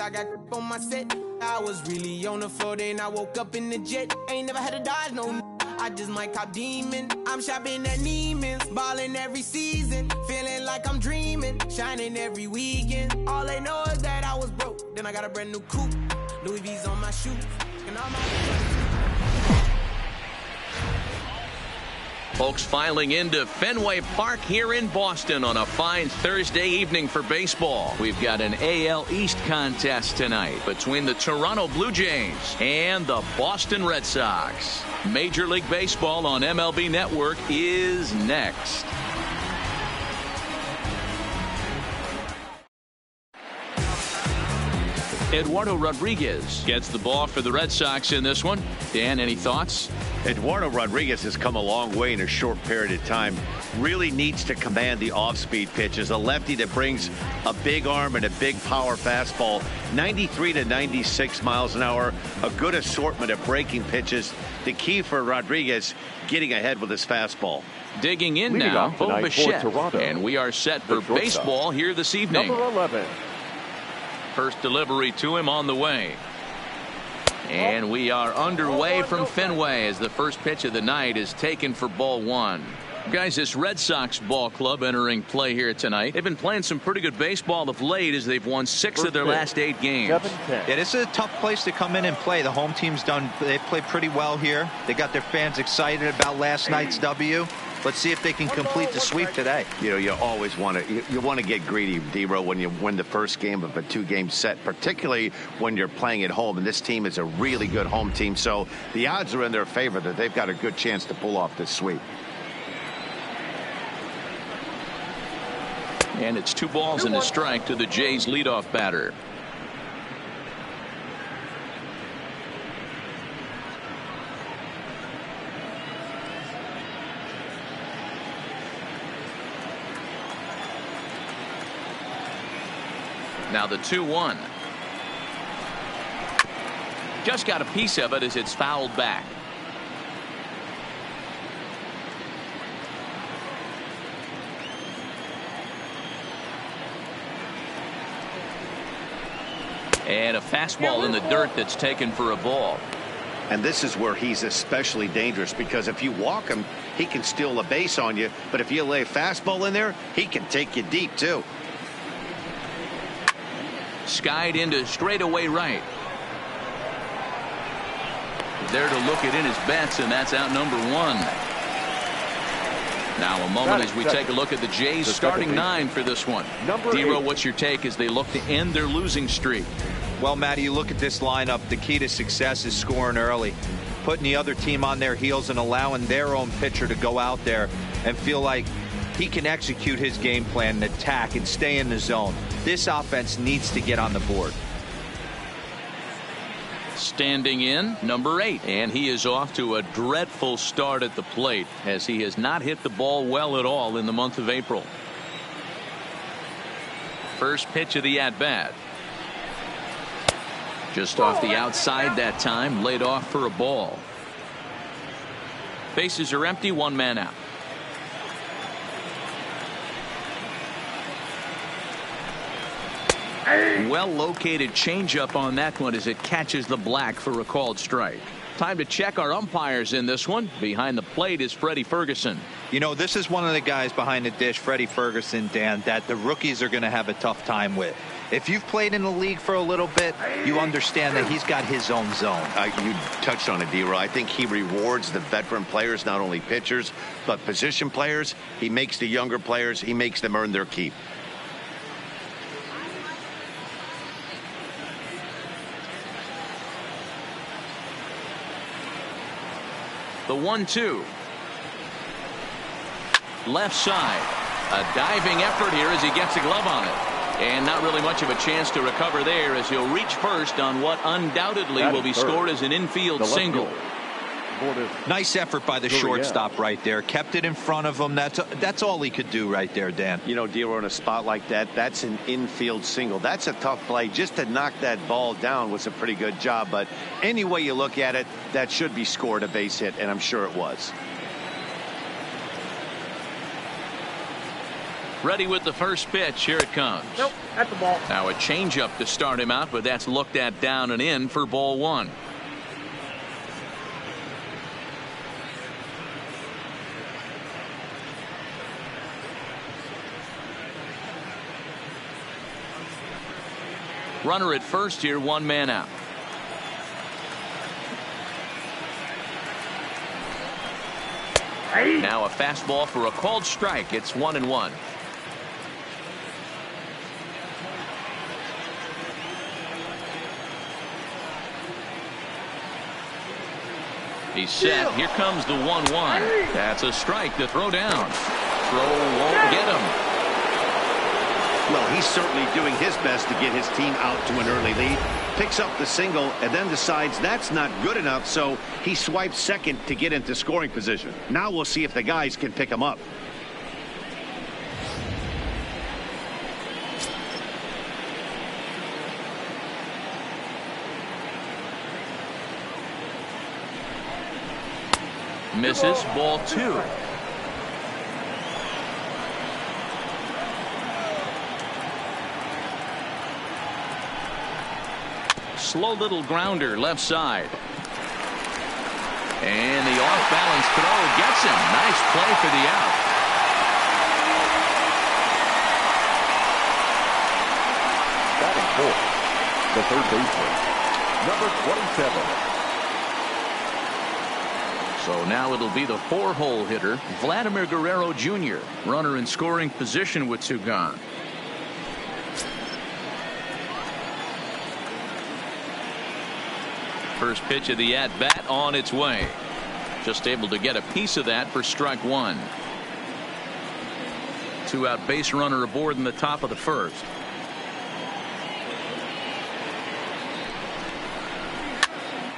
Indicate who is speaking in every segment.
Speaker 1: I got on my set. I was really on the floor, then I woke up in the jet. Ain't never had to dodge no. I just might cop demon. I'm shopping at Neiman's, ballin' every season, feeling like I'm dreaming, shining every weekend. All they know is that I was broke. Then I got a brand new coupe, Louis V's on my shoes, and all my.
Speaker 2: Folks filing into Fenway Park here in Boston on a fine Thursday evening for baseball. We've got an AL East contest tonight between the Toronto Blue Jays and the Boston Red Sox. Major League Baseball on MLB Network is next. Eduardo Rodriguez gets the ball for the Red Sox in this one. Dan, any thoughts?
Speaker 3: Eduardo Rodriguez has come a long way in a short period of time. Really needs to command the off-speed pitches. A lefty that brings a big arm and a big power fastball. 93 to 96 miles an hour. A good assortment of breaking pitches. The key for Rodriguez, getting ahead with his fastball.
Speaker 2: Digging in now, Bo Bichette. And we are set for baseball here this evening.
Speaker 4: Number 11.
Speaker 2: First delivery to him on the way. And we are underway from Fenway as the first pitch of the night is taken for ball one. Guys, this Red Sox ball club entering play here tonight. They've been playing some pretty good baseball of late as they've won 6 of their last 8 games.
Speaker 5: Yeah, this is a tough place to come in and play. The home team's they've played pretty well here. They got their fans excited about last night's W. Let's see if they can complete the sweep today.
Speaker 3: You know, you always want to you want to get greedy, D-Row, when you win the first game of a 2-game set, particularly when you're playing at home. And this team is a really good home team, so the odds are in their favor that they've got a good chance to pull off this sweep.
Speaker 2: And it's 2 balls and a strike to the Jays leadoff batter. Now the 2-1. Just got a piece of it as it's fouled back. And a fastball in the dirt that's taken for a ball.
Speaker 3: And this is where he's especially dangerous, because if you walk him, he can steal a base on you. But if you lay a fastball in there, he can take you deep, too.
Speaker 2: Skied into straightaway right. There to look it in his bets, and that's out number 1. Now a moment as we take a look at the Jays starting 9 for this one. D-Row, what's your take as they look to end their losing streak?
Speaker 5: Well, Matty, you look at this lineup. The key to success is scoring early, putting the other team on their heels and allowing their own pitcher to go out there and feel like he can execute his game plan and attack and stay in the zone. This offense needs to get on the board.
Speaker 2: Standing in, number 8, and he is off to a dreadful start at the plate as he has not hit the ball well at all in the month of April. First pitch of the at-bat. Just off the outside that time, laid off for a ball. Bases are empty, 1 man out. Well located changeup on that one as it catches the black for a called strike. Time to check our umpires in this one. Behind the plate is Freddie Ferguson.
Speaker 5: You know, this is one of the guys behind the dish, Freddie Ferguson, Dan, that the rookies are going to have a tough time with. If you've played in the league for a little bit, you understand that he's got his own zone.
Speaker 3: You touched on it, D-Row. I think he rewards the veteran players, not only pitchers, but position players. He makes the younger players, he makes them earn their keep.
Speaker 2: The 1-2. Left side. A diving effort here as he gets a glove on it. And not really much of a chance to recover there as he'll reach first on what undoubtedly will be scored as an infield single.
Speaker 5: Nice effort by the shortstop right there. Kept it in front of him. That's all he could do right there, Dan.
Speaker 3: You know, D-Row, in a spot like that, that's an infield single. That's a tough play. Just to knock that ball down was a pretty good job. But any way you look at it, that should be scored a base hit, and I'm sure it was.
Speaker 2: Ready with the first pitch. Here it comes.
Speaker 4: Nope, that's the ball.
Speaker 2: Now a changeup to start him out, but that's looked at down and in for ball one. Runner at first here, one man out.
Speaker 4: Hey.
Speaker 2: Now a fastball for a called strike. It's 1-1. He's set. Here comes the 1-1. That's a strike to throw down. Throw won't get him.
Speaker 3: Well, he's certainly doing his best to get his team out to an early lead. Picks up the single and then decides that's not good enough, so he swipes second to get into scoring position. Now we'll see if the guys can pick him up.
Speaker 2: Misses. Ball two. Slow little grounder left side. And the off-balance throw gets him. Nice play for the out.
Speaker 6: Batting fourth, the third baseman, number 27.
Speaker 2: So now it'll be the four-hole hitter, Vladimir Guerrero Jr., runner in scoring position with two gone. First pitch of the at-bat on its way. Just able to get a piece of that for strike one. Two-out base runner aboard in the top of the first.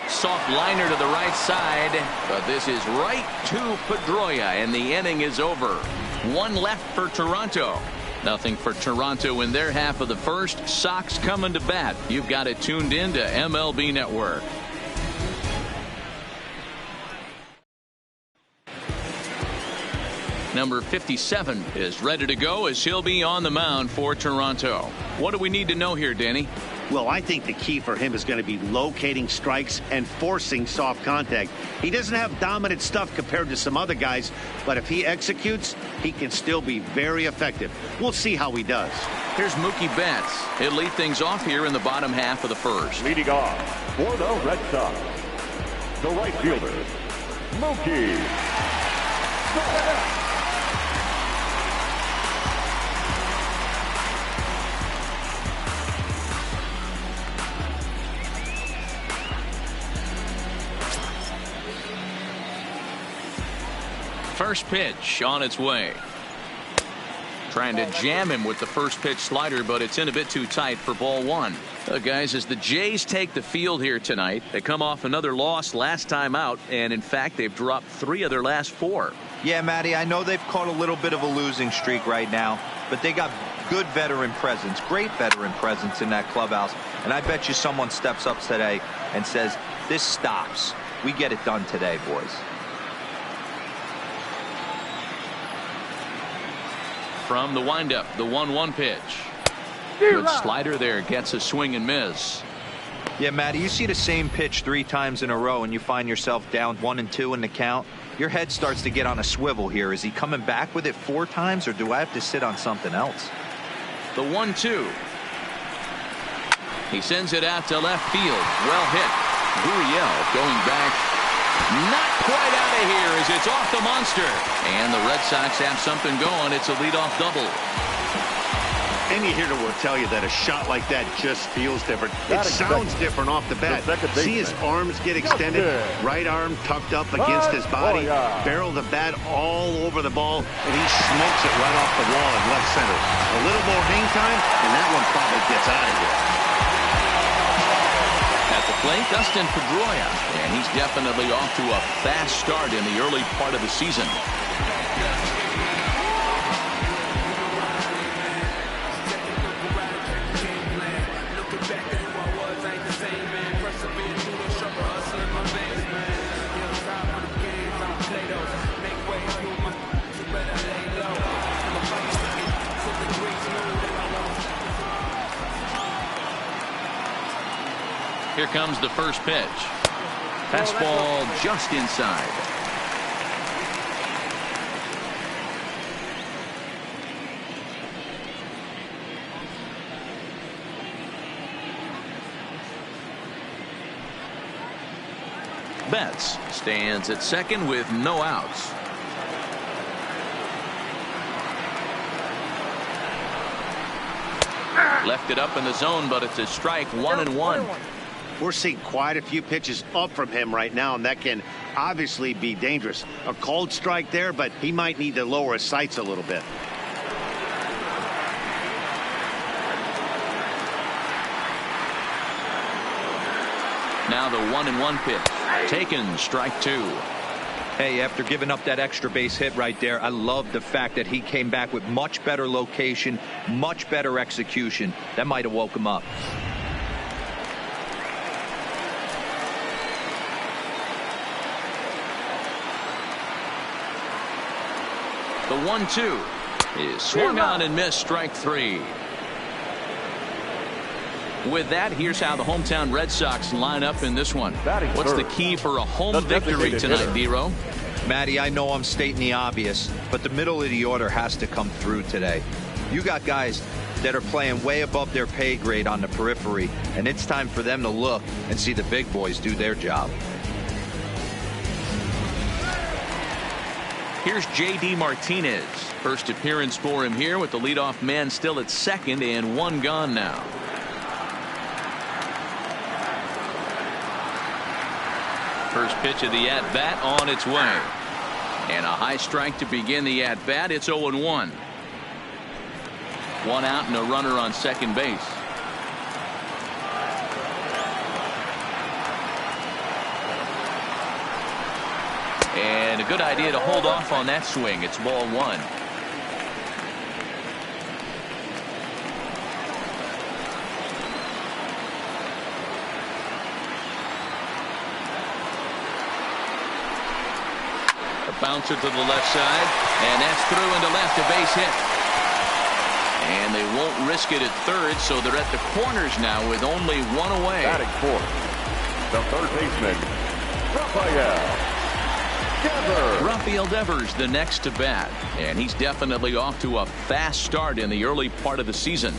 Speaker 2: Soft liner to the right side, but this is right to Pedroia, and the inning is over. One left for Toronto. Nothing for Toronto in their half of the first. Sox coming to bat. You've got it tuned in to MLB Network. Number 57 is ready to go as he'll be on the mound for Toronto. What do we need to know here, Danny?
Speaker 3: Well, I think the key for him is going to be locating strikes and forcing soft contact. He doesn't have dominant stuff compared to some other guys, but if he executes, he can still be very effective. We'll see how he does.
Speaker 2: Here's Mookie Betts. He'll lead things off here in the bottom half of the first.
Speaker 6: Leading off for the Red Sox, the right fielder, Mookie Betts.
Speaker 2: First pitch on its way. Trying to jam him with the first pitch slider, but it's in a bit too tight for ball one. Guys, as the Jays take the field here tonight, they come off another loss last time out, and in fact they've dropped 3 of their last 4.
Speaker 5: Yeah, Matty, I know they've caught a little bit of a losing streak right now, but they got good veteran presence, great veteran presence in that clubhouse, and I bet you someone steps up today and says, this stops. We get it done today, boys.
Speaker 2: From the windup, the 1-1 pitch. Good slider there, gets a swing and miss.
Speaker 5: Yeah, Matty, you see the same pitch 3 times in a row and you find yourself down 1-2 in the count. Your head starts to get on a swivel here. Is he coming back with it 4 times, or do I have to sit on something else?
Speaker 2: The 1-2. He sends it out to left field. Well hit. Gurriel going back. Not quite out of here as it's off the monster. And the Red Sox have something going. It's a leadoff double.
Speaker 3: Any hitter will tell you that a shot like that just feels different. It sounds different off the bat. See his arms get extended, right arm tucked up against his body, barrel the bat all over the ball, and he smokes it right off the wall in left center. A little more hang time, and that one probably gets out of here.
Speaker 2: At the plate, Dustin Pedroia, and he's definitely off to a fast start in the early part of the season. Here comes the first pitch. Fastball just inside. Betts stands at second with no outs. Left it up in the zone, but it's a strike. 1-1.
Speaker 3: We're seeing quite a few pitches up from him right now, and that can obviously be dangerous. A cold strike there, but he might need to lower his sights a little bit.
Speaker 2: Now the 1-1 pitch. Taken, strike 2.
Speaker 5: Hey, after giving up that extra base hit right there, I love the fact that he came back with much better location, much better execution. That might have woke him up.
Speaker 2: The 1-2 is swung on and missed, strike 3. With that, here's how the hometown Red Sox line up in this one. What's the key for a home victory tonight, Dero?
Speaker 5: Matty, I know I'm stating the obvious, but the middle of the order has to come through today. You got guys that are playing way above their pay grade on the periphery, and it's time for them to look and see the big boys do their job.
Speaker 2: Here's J.D. Martinez. First appearance for him here with the leadoff man still at second and one gone now. First pitch of the at-bat on its way. And a high strike to begin the at-bat. It's 0-1. One out and a runner on second base. And a good idea to hold off on that swing. It's ball 1. Bouncer to the left side, and that's through into left, a base hit. And they won't risk it at third, so they're at the corners now with only one away.
Speaker 6: Batting fourth, the third baseman,
Speaker 2: Rafael Devers the next to bat, and he's definitely off to a fast start in the early part of the season.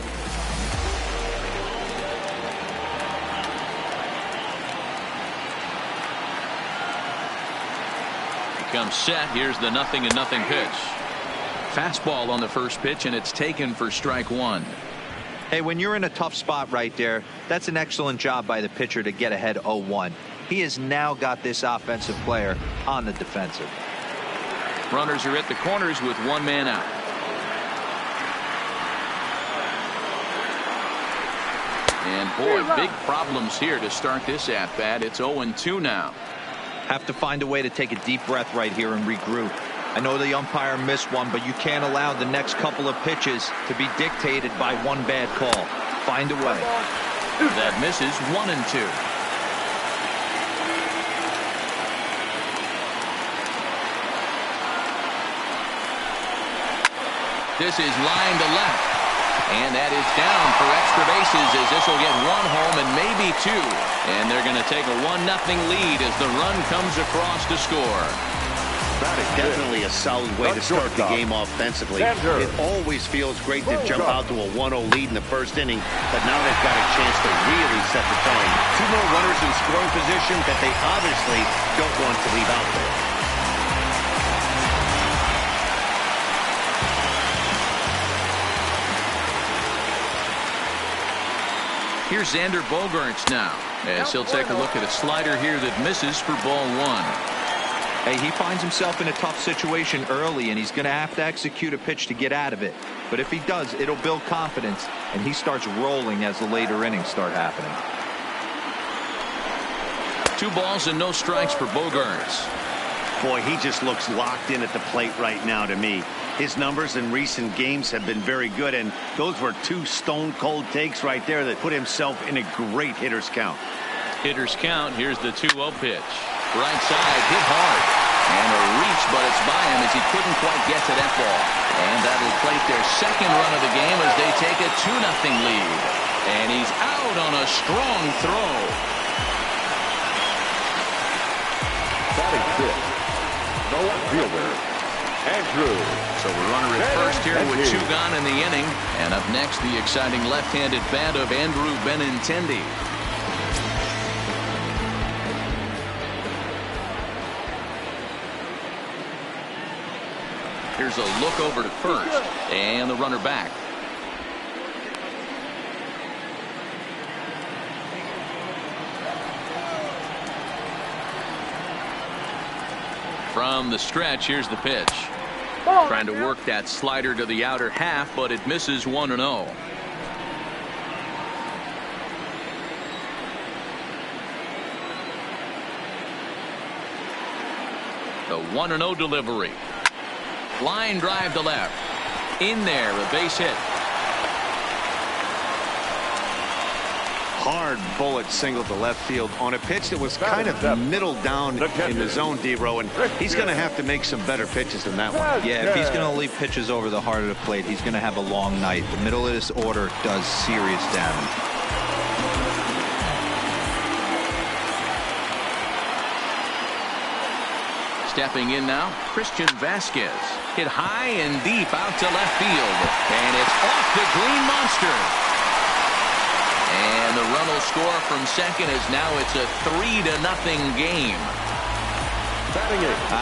Speaker 2: Comes set. Here's the 0-0 pitch. Fastball on the first pitch, and it's taken for strike 1.
Speaker 5: Hey, when you're in a tough spot right there, that's an excellent job by the pitcher to get ahead 0-1. He has now got this offensive player on the defensive.
Speaker 2: Runners are at the corners with one man out. And boy, big problems here to start this at bat. It's 0-2 now.
Speaker 5: Have to find a way to take a deep breath right here and regroup. I know the umpire missed one, but you can't allow the next couple of pitches to be dictated by one bad call. Find a way.
Speaker 2: That misses. 1-2. This is line to left. And that is down for extra bases as this will get one home and maybe two. And they're going to take a 1-0 lead as the run comes across to score.
Speaker 3: Definitely a solid way to start the game offensively. It always feels great to jump out to a 1-0 lead in the first inning, but now they've got a chance to really set the tone. Two more runners in scoring position that they obviously don't want to leave out there.
Speaker 2: Here's Xander Bogaerts now, as he'll take a look at a slider here that misses for ball 1.
Speaker 5: Hey, he finds himself in a tough situation early, and he's going to have to execute a pitch to get out of it. But if he does, it'll build confidence, and he starts rolling as the later innings start happening.
Speaker 2: 2 balls and no strikes for Bogaerts.
Speaker 3: Boy, he just looks locked in at the plate right now to me. His numbers in recent games have been very good, and those were 2 stone-cold takes right there that put himself in a great hitter's count.
Speaker 2: Hitter's count. Here's the 2-0 pitch. Right side, hit hard. And a reach, but it's by him as he couldn't quite get to that ball. And that'll plate their second run of the game as they take a 2-0 lead. And he's out on a strong throw.
Speaker 6: Batting fifth, the left fielder, Andrew.
Speaker 2: So the runner at first here with 2 gone in the inning. And up next, the exciting left-handed bat of Andrew Benintendi. Here's a look over to first, and the runner back. From the stretch, here's the pitch. Trying to work that slider to the outer half, but it misses 1-0. The 1-0 delivery. Line drive to left. In there, a base hit.
Speaker 3: Hard bullet single to left field on a pitch that was kind of middle down in the zone, D-Row, and he's going to have to make some better pitches than that one.
Speaker 5: Yeah, if he's going to leave pitches over the heart of the plate, he's going to have a long night. The middle of this order does serious damage.
Speaker 2: Stepping in now, Christian Vasquez. Hit high and deep out to left field. And it's off the Green Monster. And the run will score from second as now it's a 3-0 game.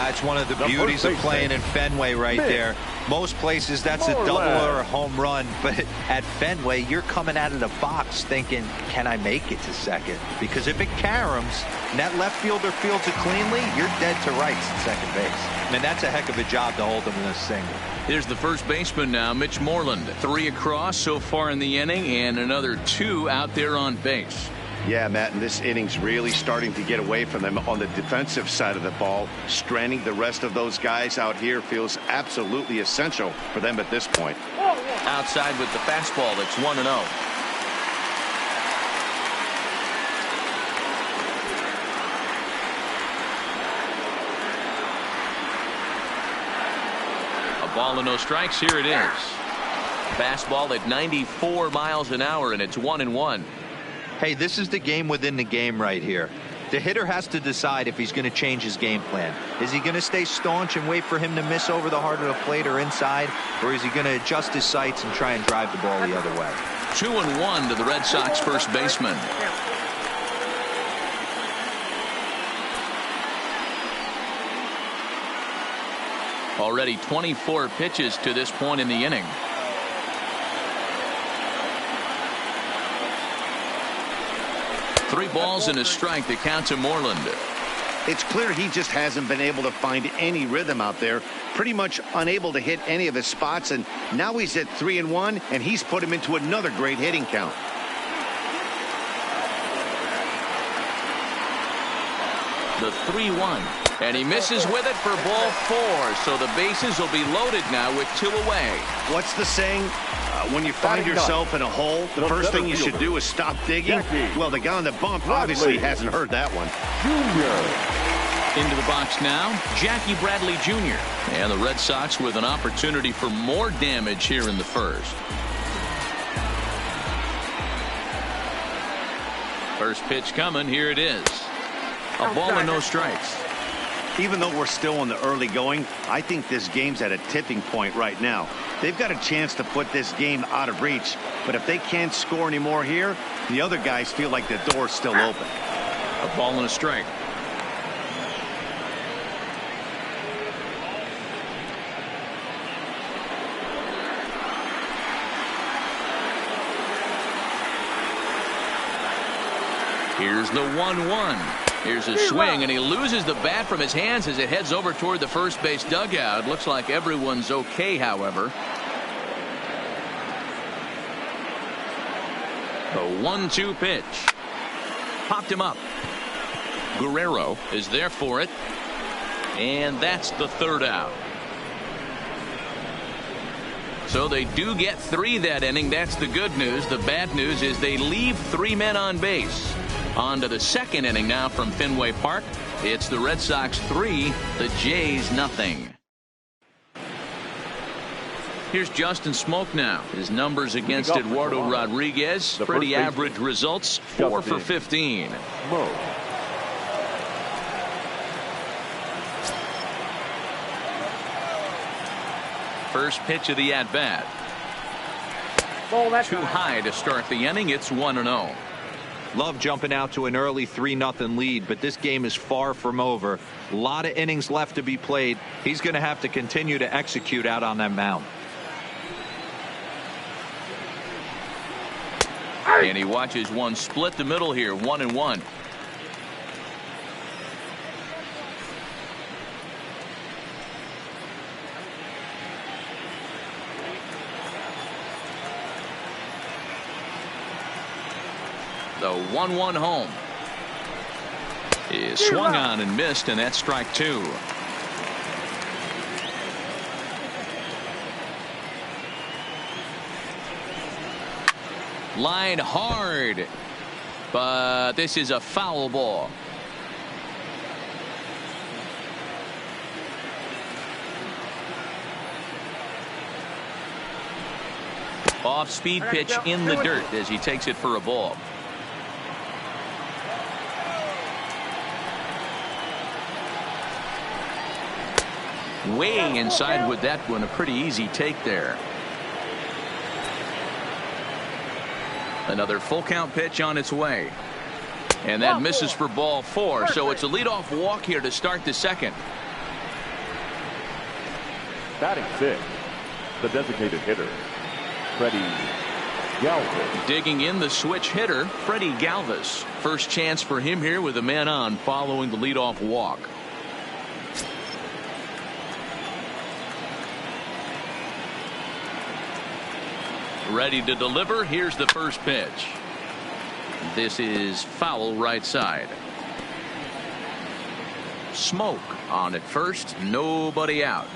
Speaker 5: It's one of the beauties of playing in Fenway right there. Most places that's a double or a home run, but at Fenway you're coming out of the box thinking, can I make it to second? Because if it caroms and that left fielder fields it cleanly, you're dead to rights at second base. I mean, that's a heck of a job to hold him in a single.
Speaker 2: Here's the first baseman now, Mitch Moreland. 3 across so far in the inning and another 2 out there on base.
Speaker 3: Yeah, Matt, and this inning's really starting to get away from them on the defensive side of the ball. Stranding the rest of those guys out here feels absolutely essential for them at this point.
Speaker 2: Outside with the fastball, it's 1-0. A ball and no strikes. Here it is. Fastball at 94 miles an hour, and it's 1-1.
Speaker 5: Hey, this is the game within the game right here. The hitter has to decide if he's going to change his game plan. Is he going to stay staunch and wait for him to miss over the heart of the plate or inside, or is he going to adjust his sights and try and drive the ball the other way?
Speaker 2: 2-1 to the Red Sox first baseman. Already 24 pitches to this point in the inning. Three balls and a strike to count to Moreland.
Speaker 3: It's clear he just hasn't been able to find any rhythm out there. Pretty much unable to hit any of his spots, and now he's at 3-1, and he's put him into another great hitting count.
Speaker 2: The 3-1, and he misses with it for ball 4, so the bases will be loaded now with 2 away.
Speaker 3: What's the saying? When you find yourself in a hole, the first thing you should do is stop digging. Well, the guy on the bump obviously hasn't heard that one.
Speaker 2: Into the box now, Jackie Bradley Jr. And the Red Sox with an opportunity for more damage here in the first. First pitch coming, here it is. A ball and no strikes.
Speaker 3: Even though we're still in the early going, I think this game's at a tipping point right now. They've got a chance to put this game out of reach, but if they can't score anymore here, the other guys feel like the door's still open.
Speaker 2: A ball and a strike. Here's the 1-1. Here's a swing, and he loses the bat from his hands as it heads over toward the first base dugout. Looks like everyone's okay, however. The 1-2 pitch. Popped him up. Guerrero is there for it. And that's the 3rd out. So they do get 3 that inning. That's the good news. The bad news is they leave 3 men on base. On to the 2nd inning now from Fenway Park. It's the Red Sox 3, the Jays 0. Here's Justin Smoke now. His numbers against Eduardo Rodriguez. Pretty average results. 4 for 15. First pitch of the at-bat. Too high to start the inning. It's 1-0.
Speaker 5: Love jumping out to an early 3-0 lead, but this game is far from over. A lot of innings left to be played. He's going to have to continue to execute out on that mound.
Speaker 2: And he watches one split the middle here, 1-1. The 1-1 home is swung on and missed, and that's strike 2. Line hard, but this is a foul ball. Off-speed pitch in the dirt as he takes it for a ball. Way inside with that one. A pretty easy take there. Another full count pitch on its way. And that misses for ball 4. So it's a leadoff walk here to start the second.
Speaker 6: Batting 6, the designated hitter, Freddie Galvis.
Speaker 2: Digging in the switch hitter, Freddie Galvis. First chance for him here with a man on following the leadoff walk. Ready to deliver. Here's the first pitch. This is foul right side. Smoke on at first. Nobody out.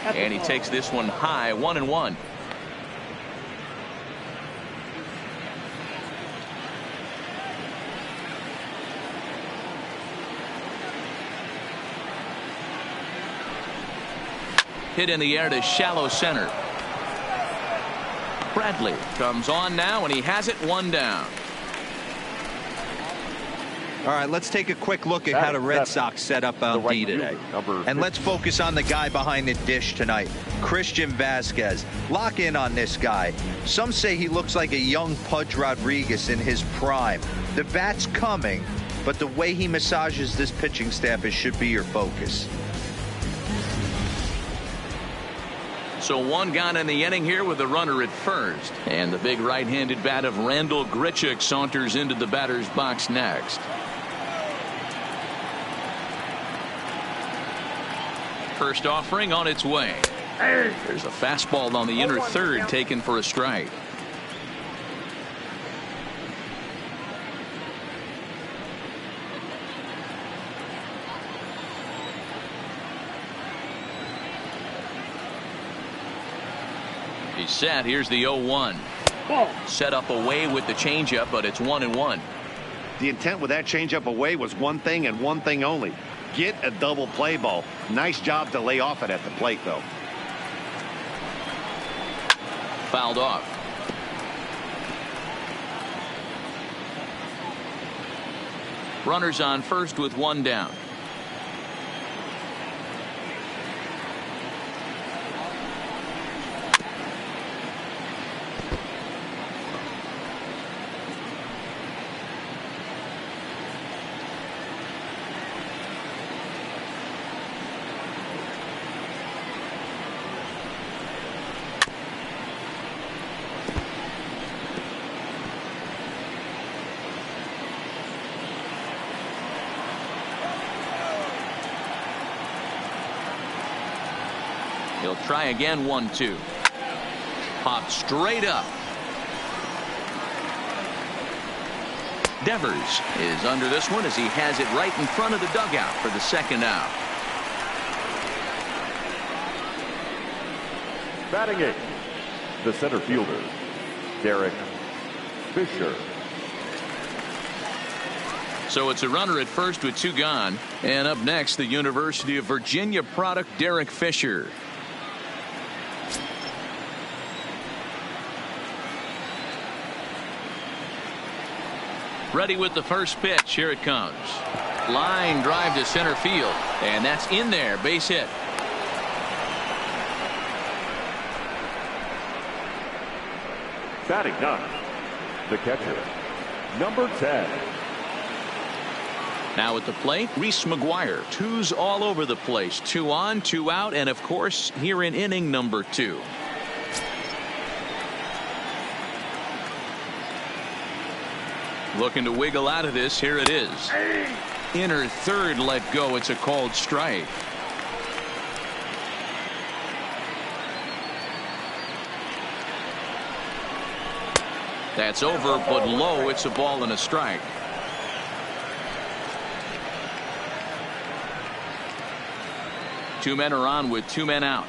Speaker 2: And he takes this one high, 1-1. Hit in the air to shallow center. Bradley comes on now, and he has it, 1 down.
Speaker 5: All right, let's take a quick look at how the Red Sox set up on D today. And let's focus on the guy behind the dish tonight, Christian Vazquez. Lock in on this guy. Some say he looks like a young Pudge Rodriguez in his prime. The bat's coming, but the way he massages this pitching staff should be your focus.
Speaker 2: So 1 gone in the inning here with a runner at first. And the big right-handed bat of Randal Grichuk saunters into the batter's box next. First offering on its way. There's a fastball on the inner third taken for a strike. He's set. Here's the 0-1. Set up away with the changeup, but it's 1-1.
Speaker 3: The intent with that changeup away was one thing and one thing only. Get a double play ball. Nice job to lay off it at the plate, though.
Speaker 2: Fouled off. Runners on first with 1 down. He'll try again, 1-2. Popped straight up. Devers is under this one as he has it right in front of the dugout for the second out.
Speaker 6: Batting 8, the center fielder, Derek Fisher.
Speaker 2: So it's a runner at first with 2 gone. And up next, the University of Virginia product, Derek Fisher. Ready with the first pitch. Here it comes. Line drive to center field, and that's in there. Base hit.
Speaker 6: Batting ninth, the catcher, number 10.
Speaker 2: Now at the plate, Reese McGuire. Twos all over the place. 2 on, 2 out, and of course here in inning number 2. Looking to wiggle out of this. Here it is. Inner third let go. It's a called strike. That's over, but low. It's a ball and a strike. Two men are on with 2 men out.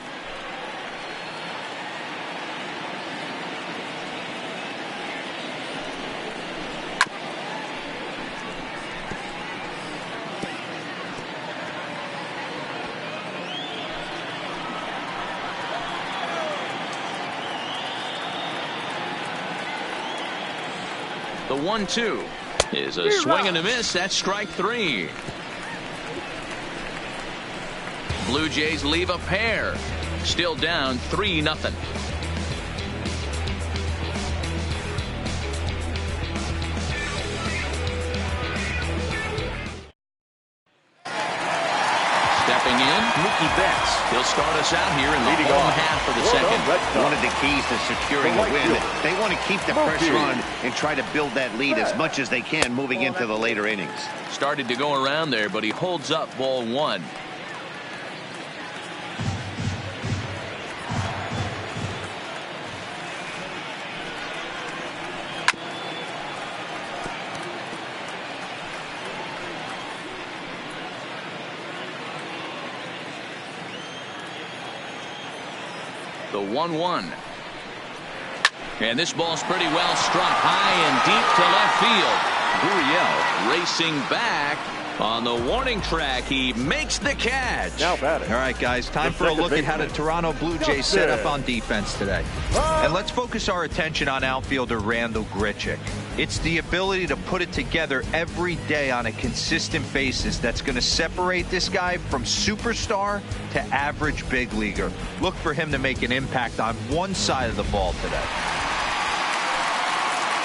Speaker 2: The 1-2 is a swing and a miss. That's strike 3. Blue Jays leave a pair. Still down 3-0. Stepping in, Mookie Betts. He'll start us out here in the home half of the second.
Speaker 3: One of the keys to securing the win. They want to keep the pressure on and try to build that lead as much as they can moving into the later innings.
Speaker 2: Started to go around there, but he holds up ball 1. The 1-1. And this ball's pretty well struck high and deep to left field. Gurriel racing back on the warning track. He makes the catch.
Speaker 6: Now batting.
Speaker 5: All right, guys, time for a look at how the Toronto Blue Jays set up on defense today. And let's focus our attention on outfielder Randal Grichuk. It's the ability to put it together every day on a consistent basis that's going to separate this guy from superstar to average big leaguer. Look for him to make an impact on one side of the ball today.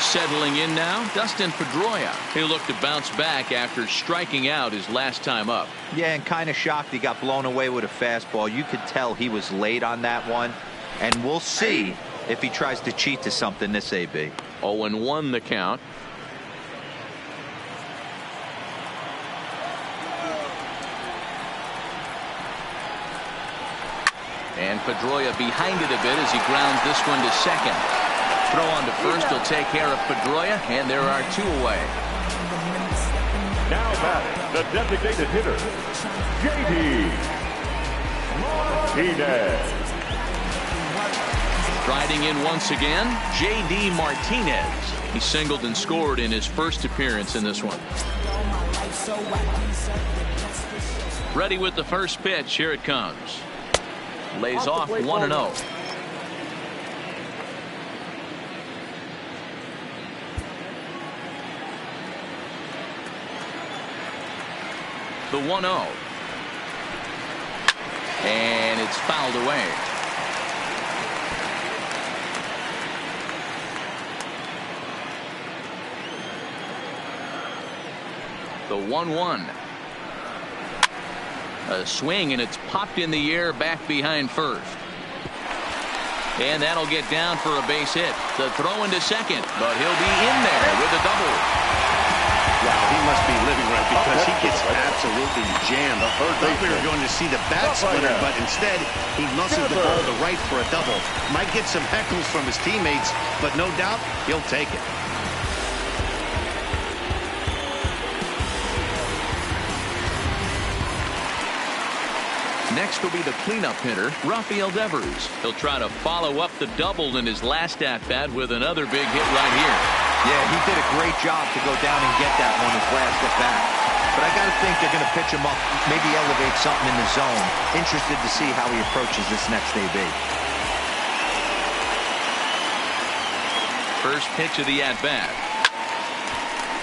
Speaker 2: Settling in now, Dustin Pedroia. He'll look to bounce back after striking out his last time up.
Speaker 5: Yeah, and kind of shocked he got blown away with a fastball. You could tell he was late on that one. And we'll see if he tries to cheat to something this AB.
Speaker 2: 0-1 the count. And Pedroia behind it a bit as he grounds this one to second. Throw on to first. He'll take care of Pedroia, and there are 2 away.
Speaker 6: Now batting, the designated hitter, J.D. Martinez.
Speaker 2: Striding in once again, J.D. Martinez. He singled and scored in his first appearance in this one. Ready with the first pitch. Here it comes. Lays off 1-0. The 1-0. And it's fouled away. The 1-1. A swing, and it's popped in the air back behind first. And that'll get down for a base hit. The throw into second, but he'll be in there with a double.
Speaker 3: Wow, he must be living right because he gets absolutely jammed. Thought we were going to see the bat splitter, but instead he muscles the ball to right for a double. Might get some heckles from his teammates, but no doubt he'll take it.
Speaker 2: Next will be the cleanup hitter, Rafael Devers. He'll try to follow up the double in his last at-bat with another big hit right here.
Speaker 5: Yeah, he did a great job to go down and get that one his last at-bat. But I got to think they're going to pitch him up, maybe elevate something in the zone. Interested to see how he approaches this next AB.
Speaker 2: First pitch of the at-bat.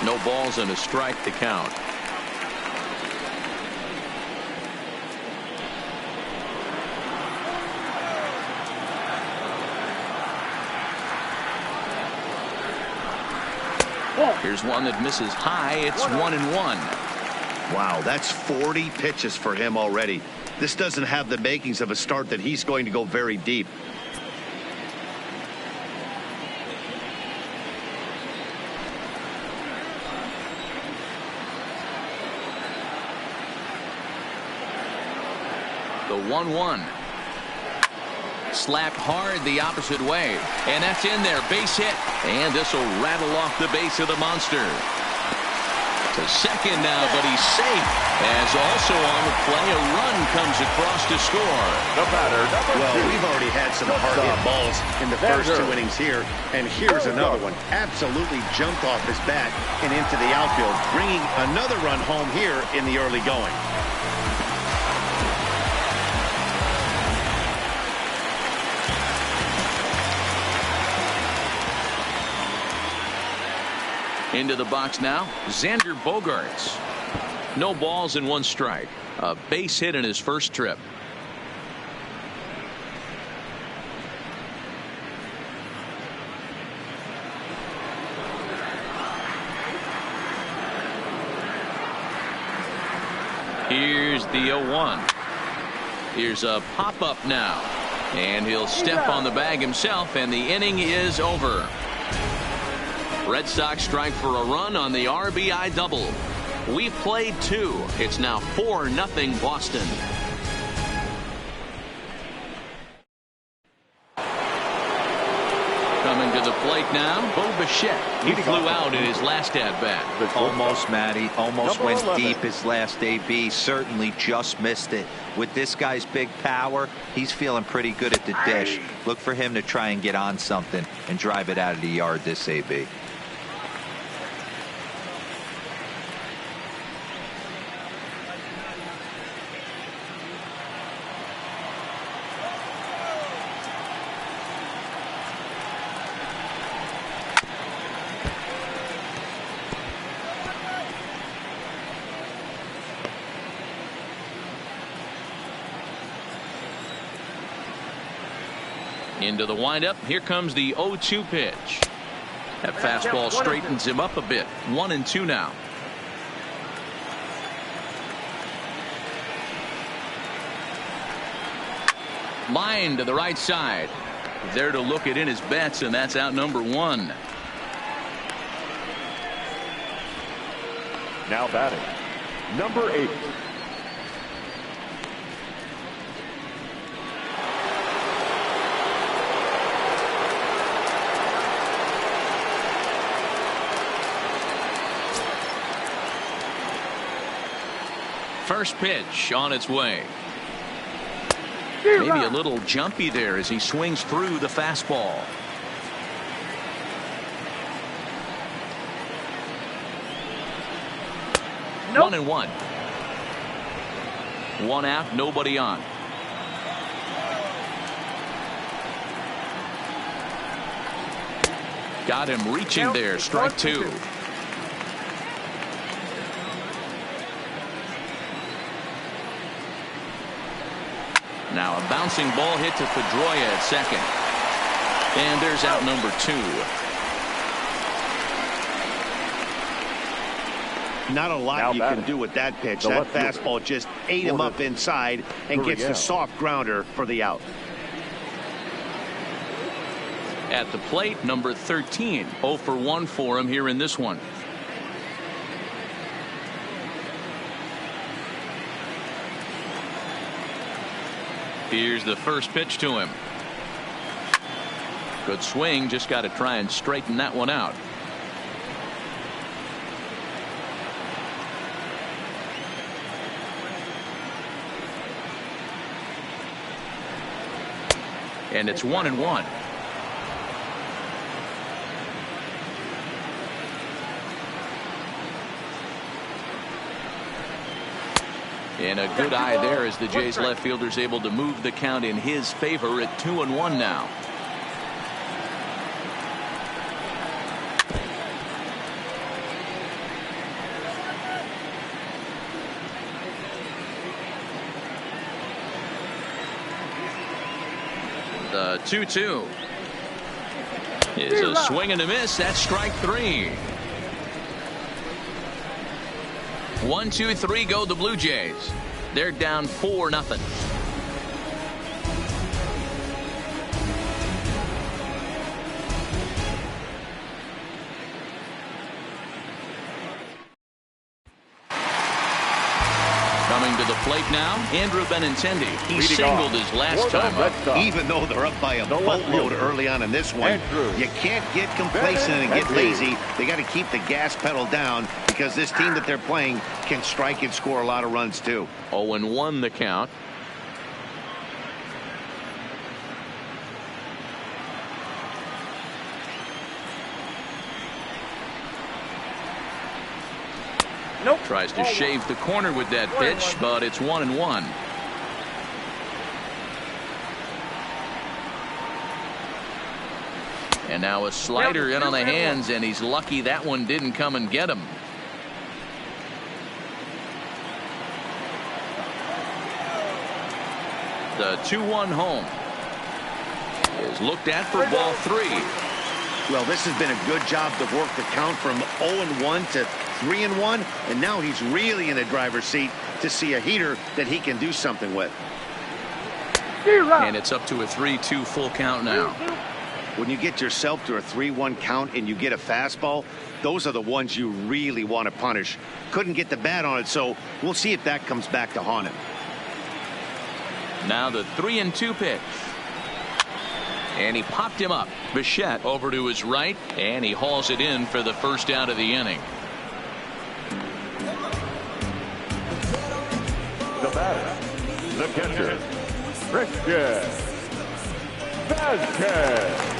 Speaker 2: No balls and a strike to count. Here's one that misses high. It's 1-1.
Speaker 3: Wow, that's 40 pitches for him already. This doesn't have the makings of a start that he's going to go very deep.
Speaker 2: The 1-1. Slapped hard the opposite way. And that's in there. Base hit. And this will rattle off the base of the monster. To second now, but he's safe. As also on the play, a run comes across to score.
Speaker 6: The batter,
Speaker 3: Well, we've already had some hard-hit balls in the first 2 innings here. And here's another one. Absolutely jumped off his bat and into the outfield, bringing another run home here in the early going.
Speaker 2: Into the box now, Xander Bogaerts. No balls and 1 strike. A base hit in his first trip. Here's the 0-1. Here's a pop-up now. And he'll step on the bag himself, and the inning is over. Red Sox strike for a run on the RBI double. We've played 2. It's now 4-0 Boston. Coming to the plate now, Bo Bichette. He flew out in his last at-bat.
Speaker 5: Almost, Matty. Almost
Speaker 6: Number
Speaker 5: went
Speaker 6: 11.
Speaker 5: deep his last AB. Certainly just missed it. With this guy's big power, he's feeling pretty good at the dish. Look for him to try and get on something and drive it out of the yard this AB.
Speaker 2: Into the windup. Here comes the 0-2 pitch. That fastball straightens him up a bit. 1-2 now. Line to the right side. There to look it in his bets, and that's out number 1.
Speaker 6: Now batting, number 8.
Speaker 2: First pitch on its way. Maybe a little jumpy there as he swings through the fastball. Nope. 1-1. 1 out, nobody on. Got him reaching there. Strike 2. Now a bouncing ball hit to Pedroia at second. And there's out number 2.
Speaker 3: Not a lot you can do with that pitch. That fastball just ate him up inside and gets the soft grounder for the out.
Speaker 2: At the plate, number 13. 0 for 1 for him here in this one. Here's the first pitch to him. Good swing. Just got to try and straighten that one out. And it's 1-1. And a good eye there as the Jays left fielder's able to move the count in his favor at 2-1 now. The 2-2 is a swing and a miss. That's strike 3. 1, 2, 3 go the Blue Jays. They're down 4-0. Coming to the plate now, Andrew Benintendi. He singled his last time up.
Speaker 3: Even though they're up by a boatload early on in this one, you can't get complacent and get lazy. They got to keep the gas pedal down because this team that they're playing can strike and score a lot of runs too.
Speaker 2: 0-1 the count.
Speaker 6: Nope.
Speaker 2: Tries to shave the corner with that pitch, but it's 1-1. And now a slider in on the hands, and he's lucky that one didn't come and get him. The 2-1 home is looked at for ball 3.
Speaker 3: Well, this has been a good job to work the count from 0-1 to 3-1, and now he's really in the driver's seat to see a heater that he can do something with.
Speaker 2: And it's up to a 3-2 full count now.
Speaker 3: When you get yourself to a 3-1 count and you get a fastball, those are the ones you really want to punish. Couldn't get the bat on it, so we'll see if that comes back to haunt him.
Speaker 2: Now the 3-2 pitch. And he popped him up. Bichette over to his right, and he hauls it in for the first out of the inning.
Speaker 6: The batter, the catcher, Christian Vázquez.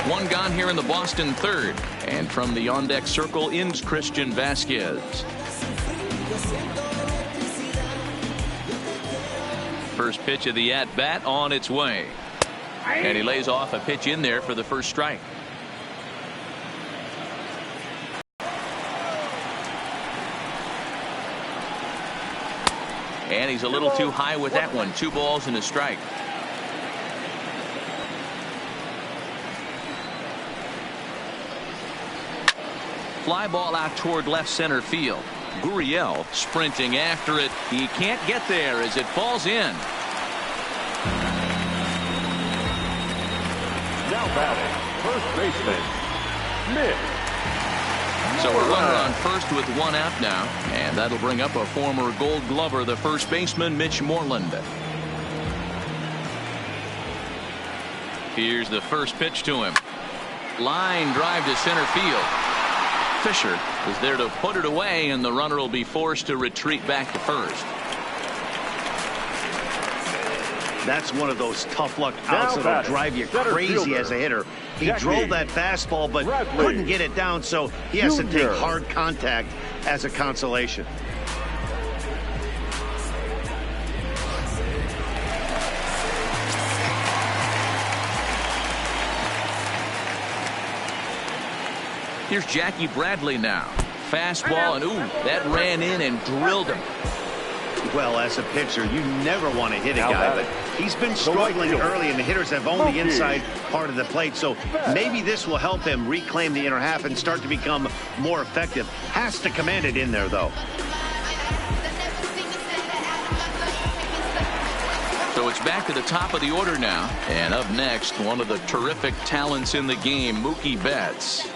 Speaker 2: One gone here in the Boston third. And from the on-deck circle ins Christian Vázquez. First pitch of the at-bat on its way. And he lays off a pitch in there for the first strike. And he's a little too high with that one. 2 balls and a strike. Fly ball out toward left center field. Gurriel sprinting after it. He can't get there as it falls in.
Speaker 6: Now batting, first baseman, Mitch.
Speaker 2: So a runner on first with 1 out now, and that'll bring up a former Gold Glover, the first baseman, Mitch Moreland. Here's the first pitch to him. Line drive to center field. Fisher is there to put it away, and the runner will be forced to retreat back to first.
Speaker 3: That's one of those tough luck outs that'll drive you crazy as a hitter. He drove that fastball but couldn't get it down, so he has to take hard contact as a consolation.
Speaker 2: Here's Jackie Bradley now. Fastball, and ooh, that ran in and drilled him.
Speaker 3: Well, as a pitcher, you never want to hit a guy, but he's been struggling early, and the hitters have owned the inside part of the plate, so maybe this will help him reclaim the inner half and start to become more effective. Has to command it in there, though.
Speaker 2: So it's back to the top of the order now, and up next, one of the terrific talents in the game, Mookie Betts.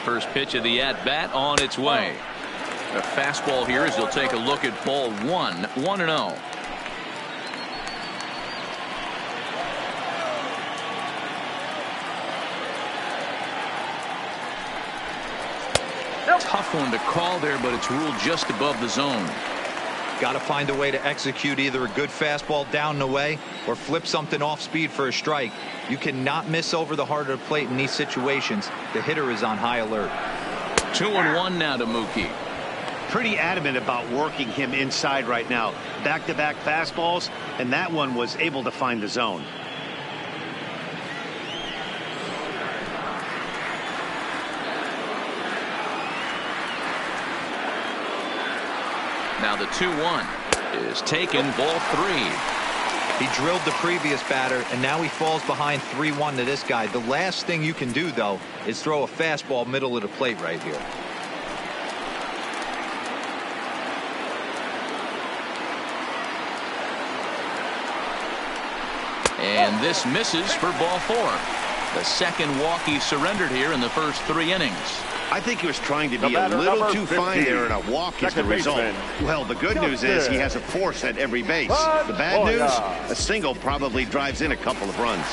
Speaker 2: First pitch of the at-bat on its way. A fastball here as he'll take a look at ball 1, 1-0. Tough one to call there, but it's ruled just above the zone.
Speaker 5: Got to find a way to execute either a good fastball down and away or flip something off speed for a strike. You cannot miss over the heart of the plate in these situations. The hitter is on high alert.
Speaker 2: 2-1 now to Mookie.
Speaker 3: Pretty adamant about working him inside right now. Back-to-back fastballs, and that one was able to find the zone.
Speaker 2: Now the 2-1 is taken, ball 3.
Speaker 5: He drilled the previous batter, and now he falls behind 3-1 to this guy. The last thing you can do, though, is throw a fastball middle of the plate right here.
Speaker 2: And this misses for ball 4. The second walk he surrendered here in the first 3 innings.
Speaker 3: I think he was trying to be a little too fine there, and a walk is the result. Well, the good news is he has a force at every base. The bad news, a single probably drives in a couple of runs.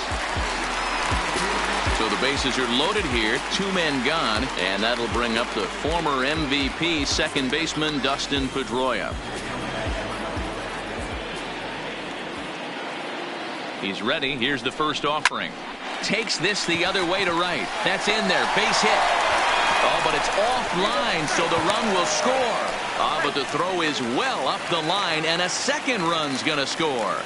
Speaker 2: So the bases are loaded here, 2 men gone, and that'll bring up the former MVP second baseman Dustin Pedroia. He's ready. Here's the first offering. Takes this the other way to right. That's in there. Base hit. Oh, but it's offline, so the run will score. But the throw is well up the line, and a second run's going to score.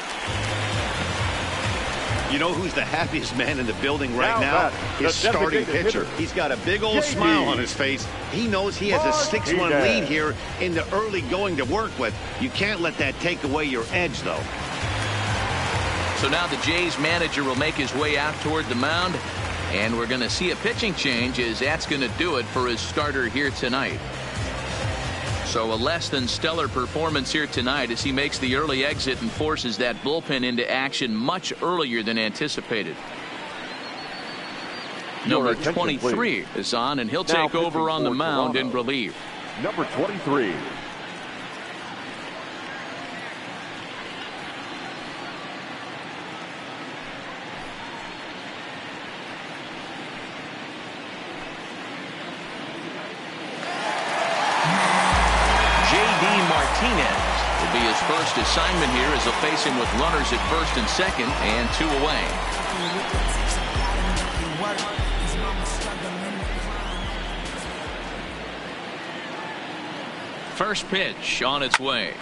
Speaker 3: You know who's the happiest man in the building right now? His starting pitcher. He's got a big old smile on his face. He knows he has a 6-1 lead here in the early going to work with. You can't let that take away your edge, though.
Speaker 2: So now the Jays manager will make his way out toward the mound, and we're going to see a pitching change, as that's going to do it for his starter here tonight. So a less than stellar performance here tonight as he makes the early exit and forces that bullpen into action much earlier than anticipated. Number 23 is on, and he'll take over on the mound in relief.
Speaker 6: Number 23.
Speaker 2: Martinez will be his first assignment here, as he'll face him with runners at first and second and 2 away. First pitch on its way.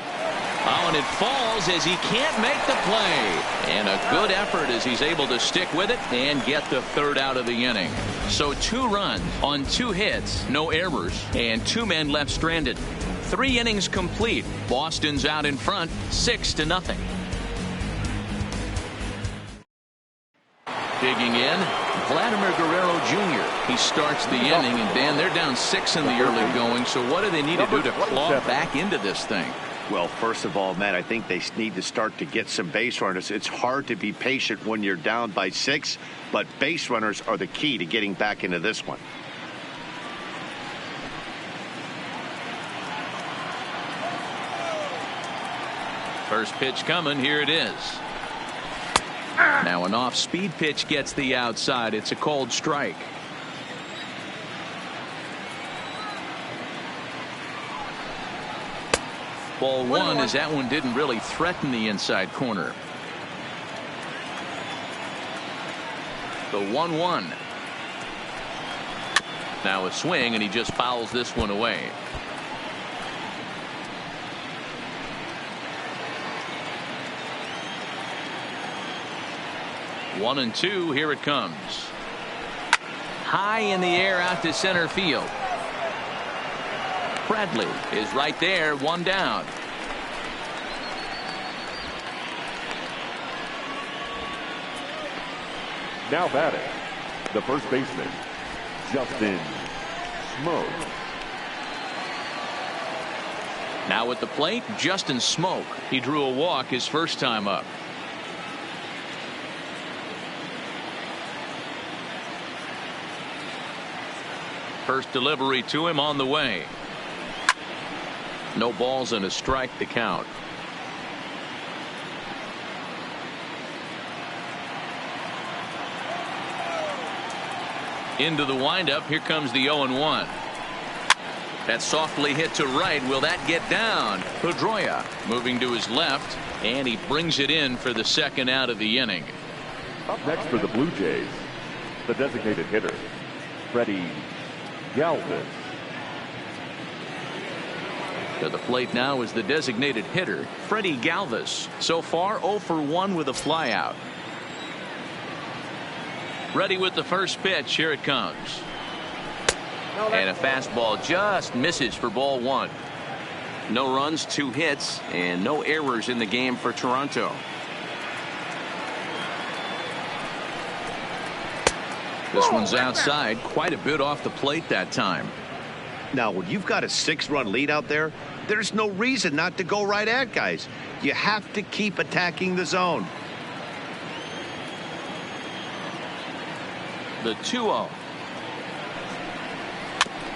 Speaker 2: Oh, and it falls as he can't make the play. And a good effort as he's able to stick with it and get the third out of the inning. So 2 runs on 2 hits, no errors, and 2 men left stranded. 3 innings complete. Boston's out in front, 6-0. Digging in, Vladimir Guerrero Jr. He starts the inning, and Dan, they're down 6 in the early going. So what do they need to do to claw back into this thing?
Speaker 3: Well, first of all, Matt, I think they need to start to get some base runners. It's hard to be patient when you're down by 6, but base runners are the key to getting back into this one.
Speaker 2: First pitch coming. Here it is. Now an off-speed pitch gets the outside. It's a cold strike. Ball 1 as that one didn't really threaten the inside corner. The 1-1. Now a swing, and he just fouls this one away. One and 2. Here it comes. High in the air out to center field. Bradley is right there, 1 down.
Speaker 6: Now batting, the first baseman, Justin Smoak.
Speaker 2: Now at the plate, Justin Smoak. He drew a walk his first time up. First delivery to him on the way. No balls and a strike to count. Into the windup. Here comes the 0-1. That's softly hit to right. Will that get down? Pedroia moving to his left, and he brings it in for the second out of the inning.
Speaker 6: Up next for the Blue Jays, the designated hitter, Freddie Galvis.
Speaker 2: To the plate now is the designated hitter, Freddie Galvis. So far 0 for 1 with a flyout. Ready with the first pitch. Here it comes. And a fastball just misses for ball 1. No runs, 2 hits, and no errors in the game for Toronto. This one's outside, quite a bit off the plate that time.
Speaker 3: Now, when you've got a 6-run lead out there, there's no reason not to go right at guys. You have to keep attacking the zone.
Speaker 2: The 2-0.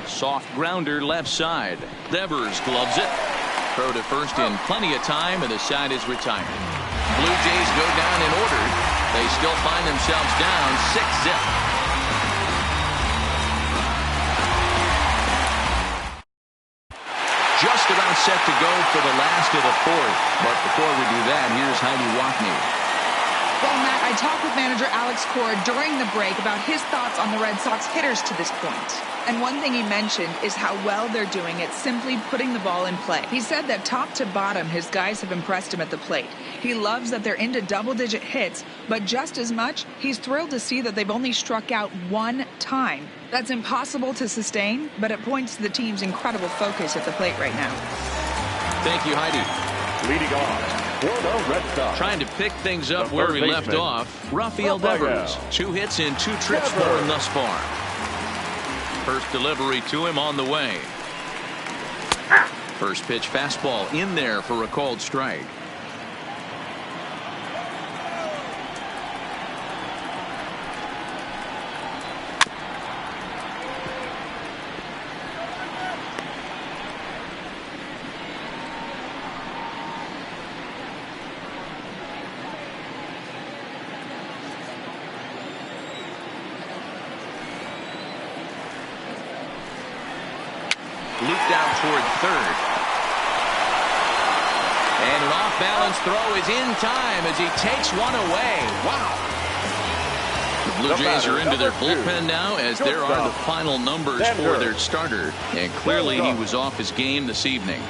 Speaker 2: Soft grounder left side. Devers gloves it. Throw to first in plenty of time, and the side is retired. Blue Jays go down in order. They still find themselves down 6-0. Just about set to go for the last of the 4th. But before we do that, here's Heidi Walkney.
Speaker 4: Well, Matt, I talked with manager Alex Cora during the break about his thoughts on the Red Sox hitters to this point. And one thing he mentioned is how well they're doing at simply putting the ball in play. He said that top to bottom, his guys have impressed him at the plate. He loves that they're into double-digit hits, but just as much, he's thrilled to see that they've only struck out 1 time. That's impossible to sustain, but it points to the team's incredible focus at the plate right now.
Speaker 2: Thank you, Heidi.
Speaker 6: Leading off for the Red Sox.
Speaker 2: Trying to pick things up where he left off, Rafael Devers. 2 hits in 2 trips for him thus far. First delivery to him on the way. First pitch fastball in there for a called strike. Looped out toward third. And an off-balance throw is in time as he takes one away. Wow. The Blue Jays are into their bullpen now, as there are the final numbers for their starter. And clearly he was off his game this evening.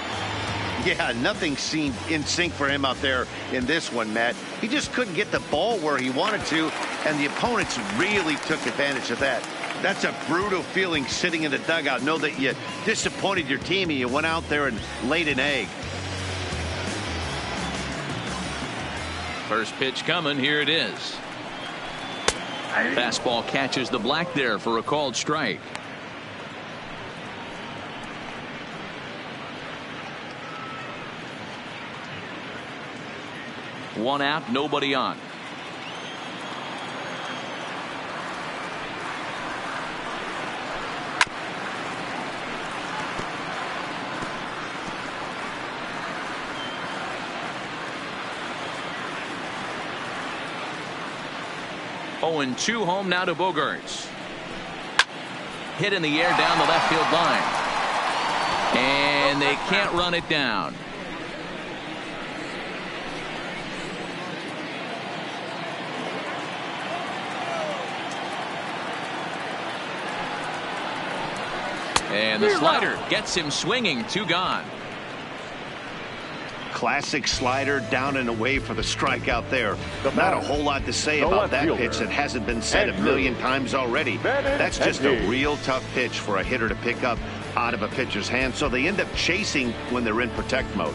Speaker 3: Yeah, nothing seemed in sync for him out there in this one, Matt. He just couldn't get the ball where he wanted to, and the opponents really took advantage of that. That's a brutal feeling sitting in the dugout. Know that you disappointed your team and you went out there and laid an egg.
Speaker 2: First pitch coming. Here it is. Fastball catches the black there for a called strike. One out, nobody on. Oh, and 2 home now to Bogaerts. Hit in the air down the left field line. And they can't run it down. And the slider gets him swinging. 2 gone.
Speaker 3: Classic slider down and away for the strikeout there. Not a whole lot to say about that pitch that hasn't been said a million times already. That's just a real tough pitch for a hitter to pick up out of a pitcher's hand, so they end up chasing when they're in protect mode.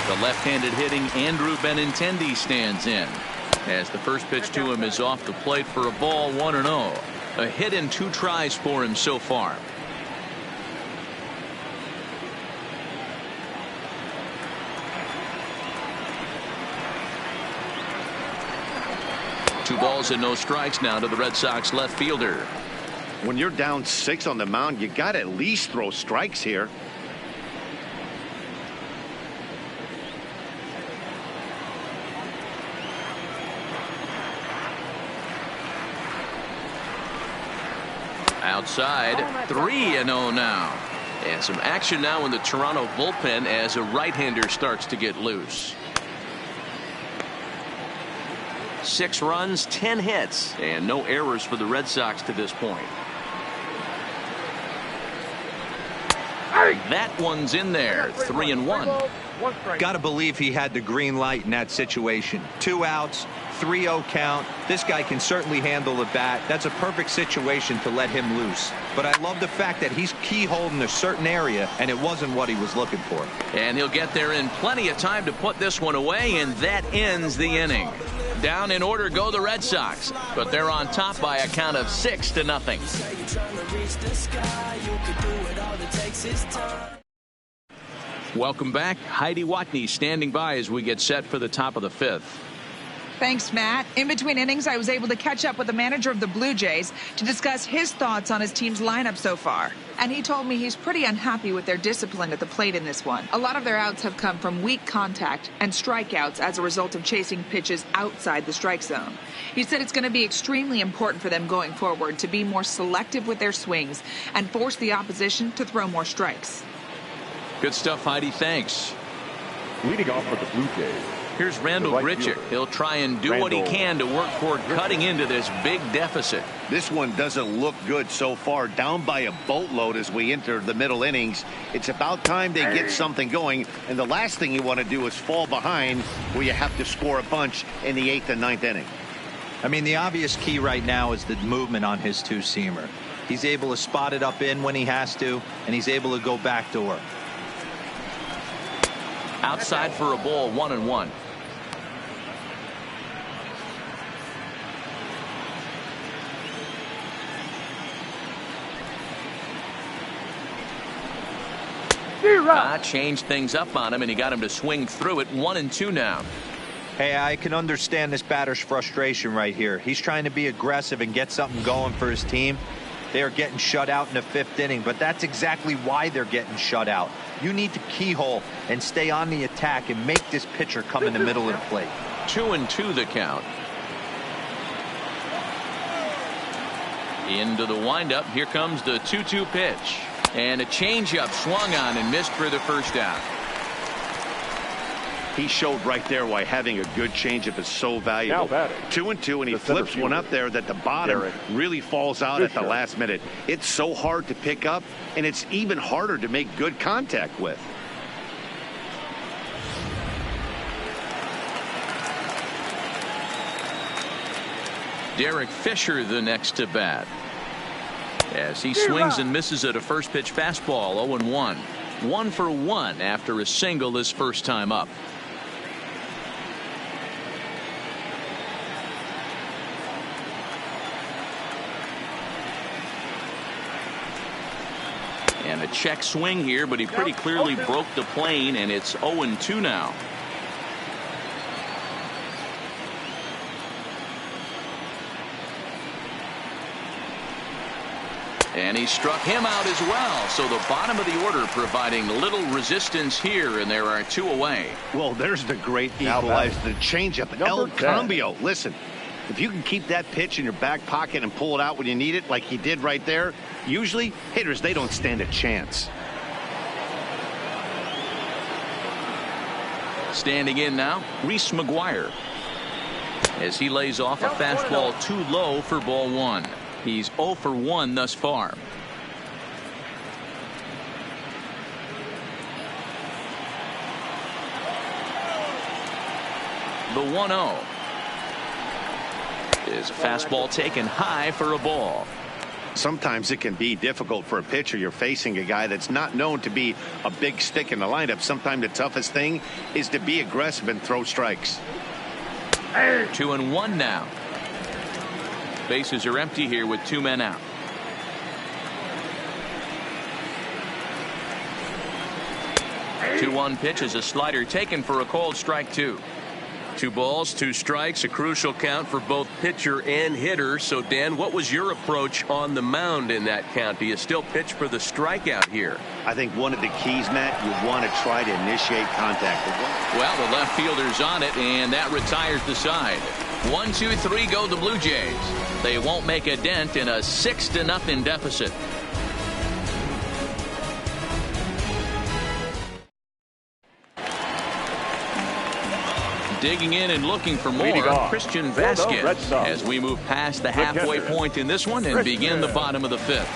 Speaker 2: The left-handed hitting Andrew Benintendi stands in, as the first pitch to him is off the plate for a ball. 1-0. A hit in 2 tries for him so far. Two balls and no strikes now to the Red Sox left fielder.
Speaker 3: When you're down 6 on the mound, you got to at least throw strikes here.
Speaker 2: Outside, 3-0 now. And some action now in the Toronto bullpen as a right-hander starts to get loose. 6 runs, 10 hits, and no errors for the Red Sox to this point. That one's in there. 3-1.
Speaker 5: Got to believe he had the green light in that situation. 2 outs, 3-0 count. This guy can certainly handle the bat. That's a perfect situation to let him loose. But I love the fact that he's keyholed in a certain area, and it wasn't what he was looking for.
Speaker 2: And he'll get there in plenty of time to put this one away, and that ends the inning. Down in order go the Red Sox, but they're on top by a count of 6-0. Welcome back. Heidi Watney standing by as we get set for the top of the 5th.
Speaker 4: Thanks, Matt. In between innings, I was able to catch up with the manager of the Blue Jays to discuss his thoughts on his team's lineup so far. And he told me he's pretty unhappy with their discipline at the plate in this one. A lot of their outs have come from weak contact and strikeouts as a result of chasing pitches outside the strike zone. He said it's going to be extremely important for them going forward to be more selective with their swings and force the opposition to throw more strikes.
Speaker 2: Good stuff, Heidi. Thanks.
Speaker 6: Leading off for the Blue Jays.
Speaker 2: Here's Randall Grichuk. He'll try and do what he can to work toward cutting into this big deficit.
Speaker 3: This one doesn't look good so far. Down by a boatload as we enter the middle innings. It's about time they get something going. And the last thing you want to do is fall behind where you have to score a bunch in the 8th and 9th inning.
Speaker 5: I mean, the obvious key right now is the movement on his 2-seamer. He's able to spot it up in when he has to, and he's able to go backdoor.
Speaker 2: Outside for a ball, 1-1. Changed things up on him, and he got him to swing through it. 1-2 now.
Speaker 5: Hey, I can understand this batter's frustration right here. He's trying to be aggressive and get something going for his team. They are getting shut out in the 5th inning, but that's exactly why they're getting shut out. You need to keyhole and stay on the attack and make this pitcher come in the middle of the plate.
Speaker 2: 2-2 the count. Into the windup. Here comes the 2-2 pitch. And a changeup swung on and missed for the first out.
Speaker 3: He showed right there why having a good changeup is so valuable. 2-2, and he flips one up there that the bottom really falls out at the last minute. It's so hard to pick up, and it's even harder to make good contact with.
Speaker 2: Derek Fisher the next to bat, as he swings and misses at a first pitch fastball. 0-1. 1 for 1 after a single his first time up. And a check swing here, but he pretty clearly broke the plane, and it's 0-2 now. And he struck him out as well. So the bottom of the order providing little resistance here, and there are 2 away.
Speaker 3: Well, there's the great equalizer, the changeup, El Cambio. Listen, if you can keep that pitch in your back pocket and pull it out when you need it, like he did right there, usually hitters, they don't stand a chance.
Speaker 2: Standing in now, Reese McGuire, as he lays off a fastball too low for ball 1. He's 0 for 1 thus far. The 1-0 is a fastball taken high for a ball.
Speaker 3: Sometimes it can be difficult for a pitcher. You're facing a guy that's not known to be a big stick in the lineup. Sometimes the toughest thing is to be aggressive and throw strikes.
Speaker 2: 2-1 now. Bases are empty here with 2 men out. The 2-1 pitch is a slider taken for a called strike 2. 2 balls, 2 strikes, a crucial count for both pitcher and hitter. So, Dan, what was your approach on the mound in that count? Do you still pitch for the strikeout here?
Speaker 3: I think one of the keys, Matt, you want to try to initiate contact.
Speaker 2: Well, the left fielder's on it, and that retires the side. 1, 2, 3 go the Blue Jays. They won't make a dent in a 6-0 deficit. Digging in and looking for more, Christian Vasquez, as we move past the halfway point in this one and begin the bottom of the 5th.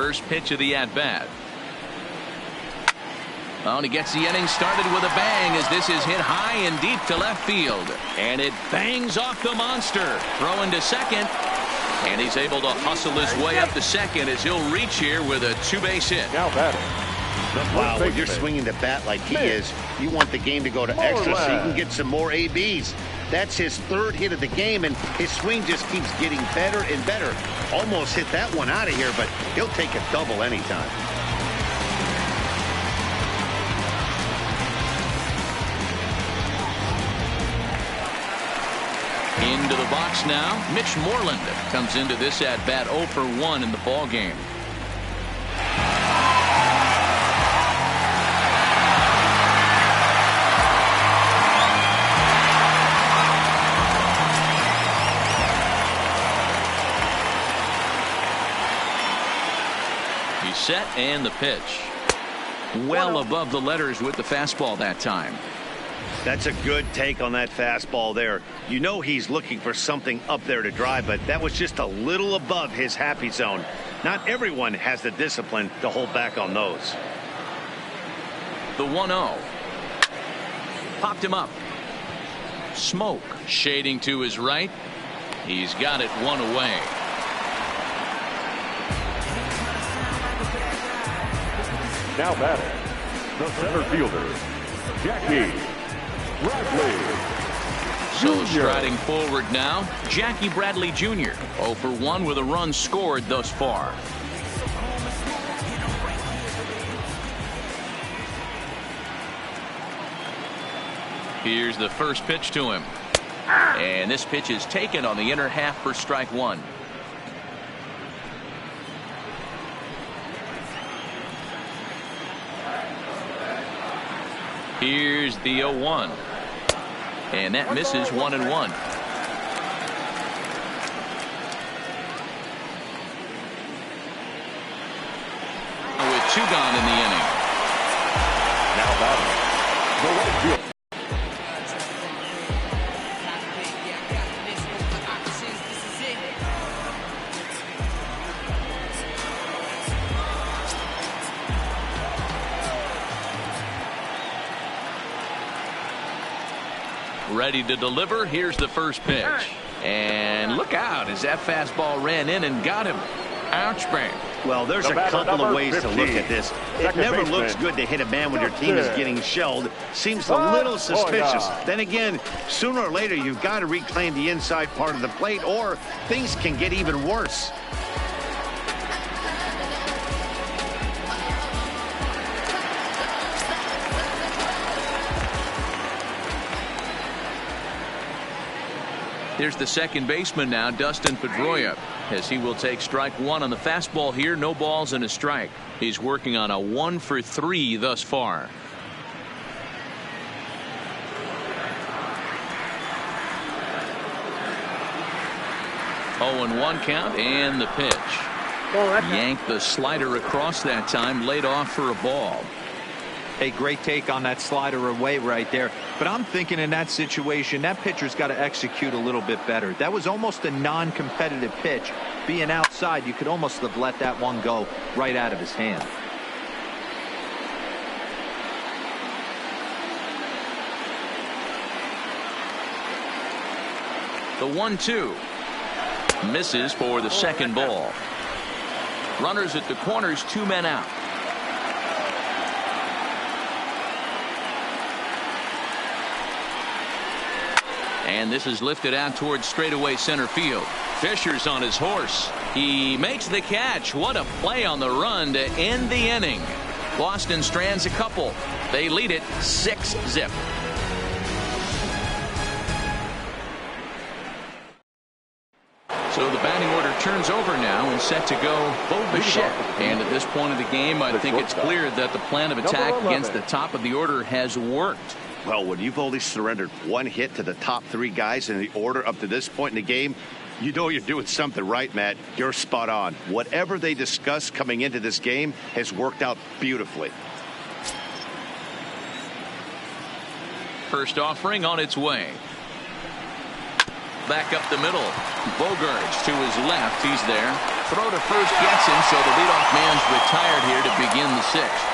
Speaker 2: First pitch of the at-bat. Oh, and he gets the inning started with a bang as this is hit high and deep to left field. And it bangs off the monster. Throwing to second. And he's able to hustle his way up to second as he'll reach here with a two-base hit.
Speaker 6: Now batting.
Speaker 3: Wow, when you're swinging the bat like he is, you want the game to go to extra so you can get some more ABs. That's his third hit of the game, and his swing just keeps getting better and better. Almost hit that one out of here, but he'll take a double anytime.
Speaker 2: Into the box now. Mitch Moreland comes into this at-bat 0 for 1 in the ball game. He's set and the pitch. Well above the letters with the fastball that time.
Speaker 3: That's a good take on that fastball there. You know he's looking for something up there to drive, but that was just a little above his happy zone. Not everyone has the discipline to hold back on those.
Speaker 2: The 1-0. Popped him up. Smoke shading to his right. He's got it one away.
Speaker 6: Now batting, the center fielder, Jackie Bradley
Speaker 2: So
Speaker 6: Jr.
Speaker 2: striding forward now, Jackie Bradley Jr. 0 for 1 with a run scored thus far. Here's the first pitch to him. And this pitch is taken on the inner half for strike one. Here's the 0-1. And that misses 1-1. With 2 gone in the inning.
Speaker 6: Now batting, the right fielder.
Speaker 2: Ready to deliver. Here's the first pitch. And look out as that fastball ran in and got him. Ouch, bang.
Speaker 3: Well, there's a couple of ways to look at this. It never looks good to hit a man when your team is getting shelled. Seems a little suspicious. Then again, sooner or later, you've got to reclaim the inside part of the plate, or things can get even worse.
Speaker 2: Here's the second baseman now, Dustin Pedroia, as he will take strike one on the fastball here. No balls and a strike. He's working on a 1 for 3 thus far. Oh, 0-1 count and the pitch. Yanked the slider across that time, laid off for a ball.
Speaker 5: A great take on that slider away right there. But I'm thinking in that situation, that pitcher's got to execute a little bit better. That was almost a non-competitive pitch. Being outside, you could almost have let that one go right out of his hand.
Speaker 2: The 1-2 misses for the second ball. Runners at the corners, 2 men out. And this is lifted out towards straightaway center field. Fisher's on his horse. He makes the catch. What a play on the run to end the inning. Boston strands a couple. They lead it 6-0. So the batting order turns over now and set to go Bo Bichette. And at this point of the game, I think it's clear that the plan of attack against the top of the order has worked.
Speaker 3: Well, when you've only surrendered 1 hit to the top 3 guys in the order up to this point in the game, you know you're doing something right, Matt. You're spot on. Whatever they discussed coming into this game has worked out beautifully.
Speaker 2: First offering on its way. Back up the middle. Bogaerts to his left. He's there. throw to first gets him, so the leadoff man's retired here to begin the sixth.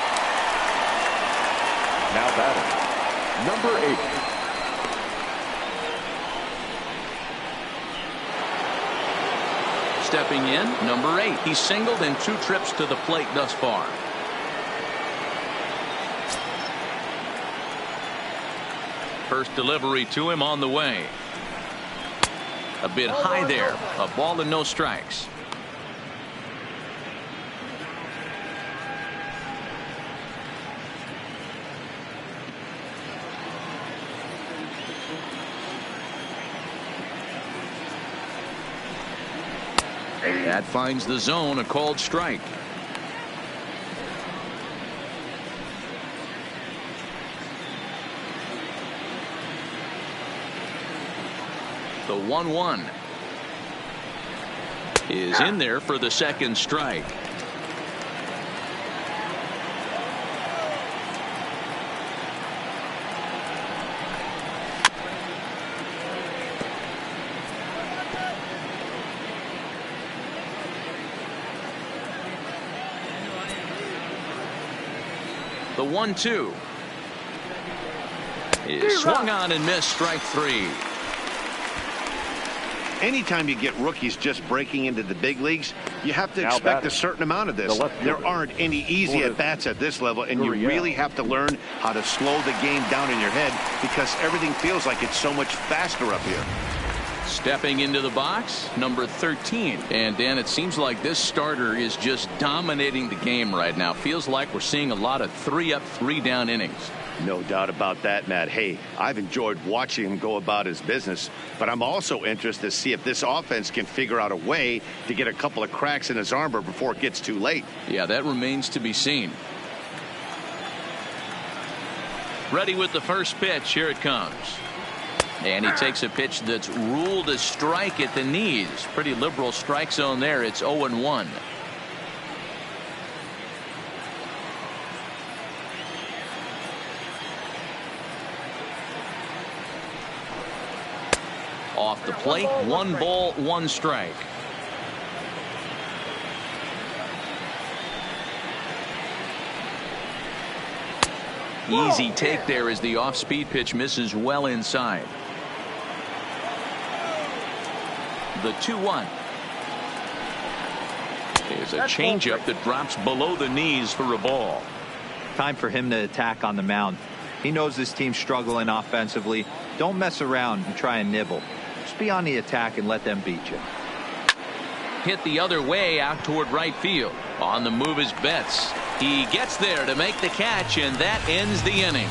Speaker 6: Now batting, number 8.
Speaker 2: Stepping in, number 8. He's singled in 2 trips to the plate thus far. First delivery to him on the way. A bit high there. A ball and no strikes. That finds the zone, a called strike. The 1-1 is in there for the second strike. The 1-2 is swung on and missed, strike 3.
Speaker 3: Anytime you get rookies just breaking into the big leagues, you have to expect a certain amount of this. There aren't any easy at-bats at this level, and you really have to learn how to slow the game down in your head because everything feels like it's so much faster up here.
Speaker 2: Stepping into the box, number 13. And Dan, it seems like this starter is just dominating the game right now. Feels like we're seeing a lot of 3-up, 3-down innings.
Speaker 3: No doubt about that, Matt. Hey, I've enjoyed watching him go about his business, but I'm also interested to see if this offense can figure out a way to get a couple of cracks in his armor before it gets too late.
Speaker 2: Yeah, that remains to be seen. Ready with the first pitch. Here it comes. And he takes a pitch that's ruled a strike at the knees. Pretty liberal strike zone there. It's 0-1. Off the plate, 1 ball, 1 strike. Easy take there as the off-speed pitch misses well inside. The 2-1 is a changeup that drops below the knees for a ball.
Speaker 5: Time for him to attack on the mound. He knows this team's struggling offensively. Don't mess around and try and nibble. Just be on the attack and let them beat you.
Speaker 2: Hit the other way out toward right field. On the move is Betts. He gets there to make the catch, and that ends the inning.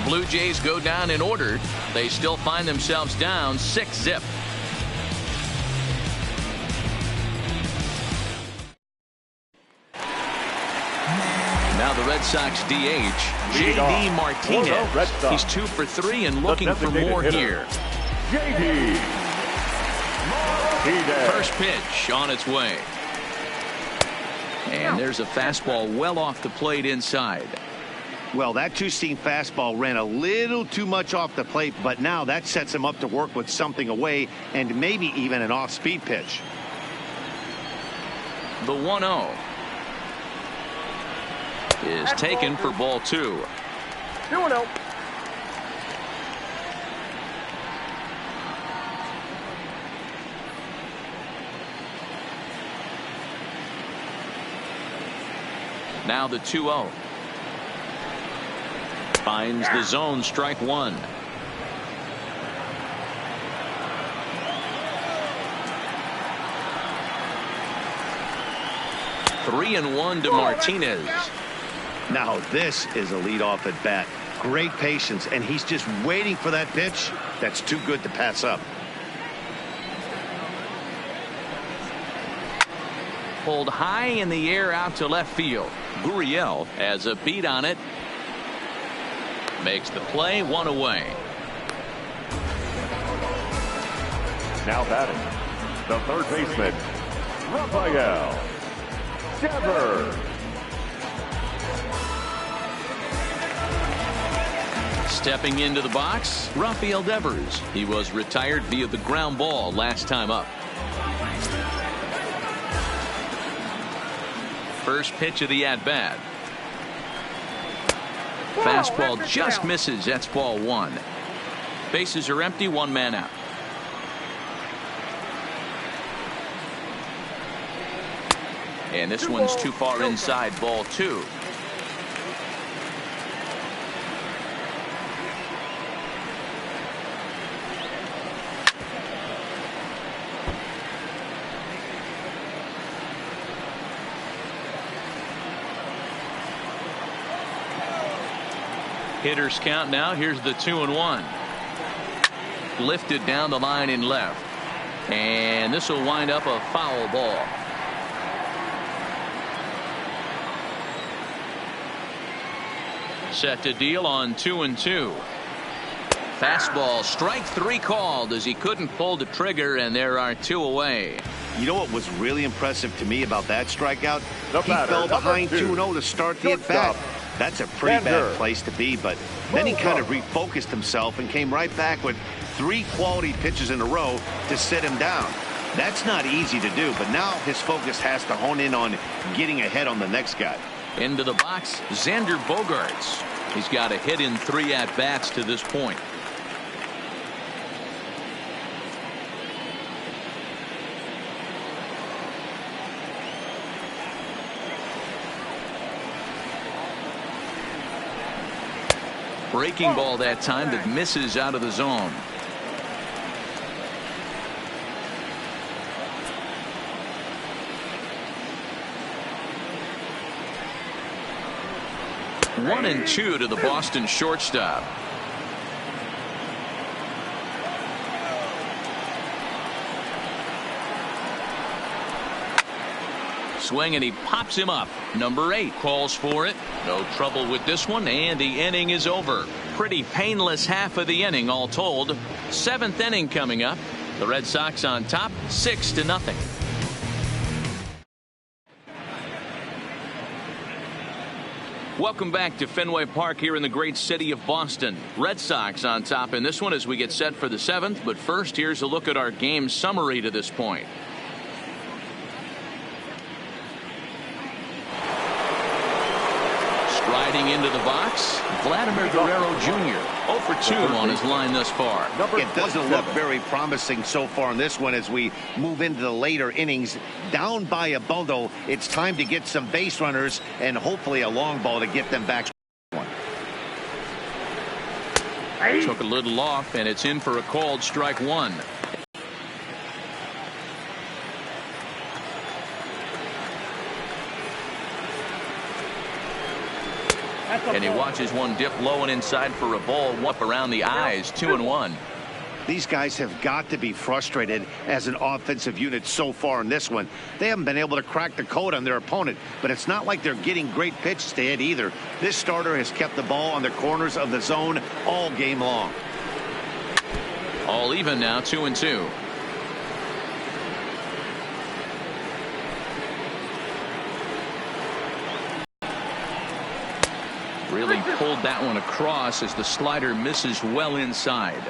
Speaker 2: Blue Jays go down in order. They still find themselves down 6-zip. Now the Red Sox DH, J.D. Martinez. He's 2 for 3 and looking for more here.
Speaker 6: J.D. Martinez.
Speaker 2: First pitch on its way. And there's a fastball well off the plate inside.
Speaker 3: Well, that two-seam fastball ran a little too much off the plate, but now that sets him up to work with something away and maybe even an off-speed pitch.
Speaker 2: The 1-0 is taken for ball 2.
Speaker 6: 2-0.
Speaker 2: Now the 2-0 finds the zone, strike 1. Three and 1 to Martinez.
Speaker 3: Now this is a leadoff at bat. Great patience, and he's just waiting for that pitch. That's too good to pass up.
Speaker 2: Pulled high in the air out to left field. Gurriel has a beat on it. Makes the play, 1 away.
Speaker 6: Now batting, the third baseman, Rafael Devers.
Speaker 2: Stepping into the box, Rafael Devers. He was retired via the ground ball last time up. First pitch of the at-bat. Fastball just misses. That's ball one. Bases are empty. One man out. And this one's too far inside. Ball two. Hitters count now. Here's the 2-1. Lifted down the line in left. And this will wind up a foul ball. Set to deal on 2-2. Fastball, strike three called as he couldn't pull the trigger, and there are two away.
Speaker 3: You know what was really impressive to me about that strikeout? He fell behind 2-0 to start the at-bat. That's a pretty bad place to be, but then he kind of refocused himself and came right back with 3 quality pitches in a row to sit him down. That's not easy to do, but now his focus has to hone in on getting ahead on the next guy.
Speaker 2: Into the box, Xander Bogaerts. He's got a hit in 3 at-bats to this point. Breaking ball that time that misses out of the zone. One and two to the Boston shortstop. Swing and he pops him up. Number 8 calls for it. No trouble with this one, and the inning is over. Pretty painless half of the inning all told. 7th inning coming up. The Red Sox on top 6-0. Welcome back to Fenway Park here in the great city of Boston. Red Sox on top in this one as we get set for the 7th. But first, here's a look at our game summary to this point. Striding into the box, Vladimir Guerrero Jr. 0 for 2 on his line thus far.
Speaker 3: It doesn't look very promising so far in this one as we move into the later innings. Down by a bundle, it's time to get some base runners and hopefully a long ball to get them back.
Speaker 2: Took a little off, and it's in for a called strike one. And he watches one dip low and inside for a ball up around the eyes. 2-1.
Speaker 3: These guys have got to be frustrated as an offensive unit so far in this one. They haven't been able to crack the code on their opponent, but it's not like they're getting great pitches to hit either. This starter has kept the ball on the corners of the zone all game long.
Speaker 2: All even now, 2-2. Really pulled that one across as the slider misses well inside.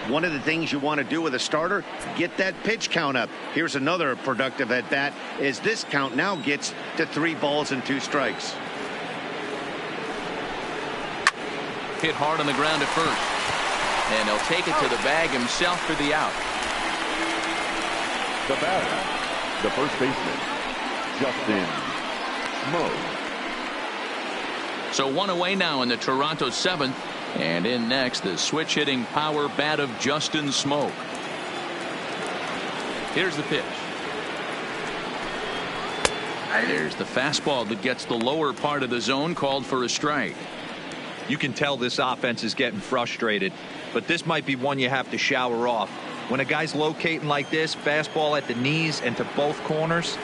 Speaker 3: One of the things you want to do with a starter, get that pitch count up. Here's another productive at bat as this count now gets to 3 balls and 2 strikes.
Speaker 2: Hit hard on the ground at first, and he'll take it to the bag himself for the out.
Speaker 6: The batter, the first baseman, Justin Smoak.
Speaker 2: So 1 away now in the Toronto 7th. And in next, the switch hitting power bat of Justin Smoak. Here's the pitch. There's the fastball that gets the lower part of the zone, called for a strike.
Speaker 5: You can tell this offense is getting frustrated, but this might be one you have to shower off. When a guy's locating like this, fastball at the knees and to both corners,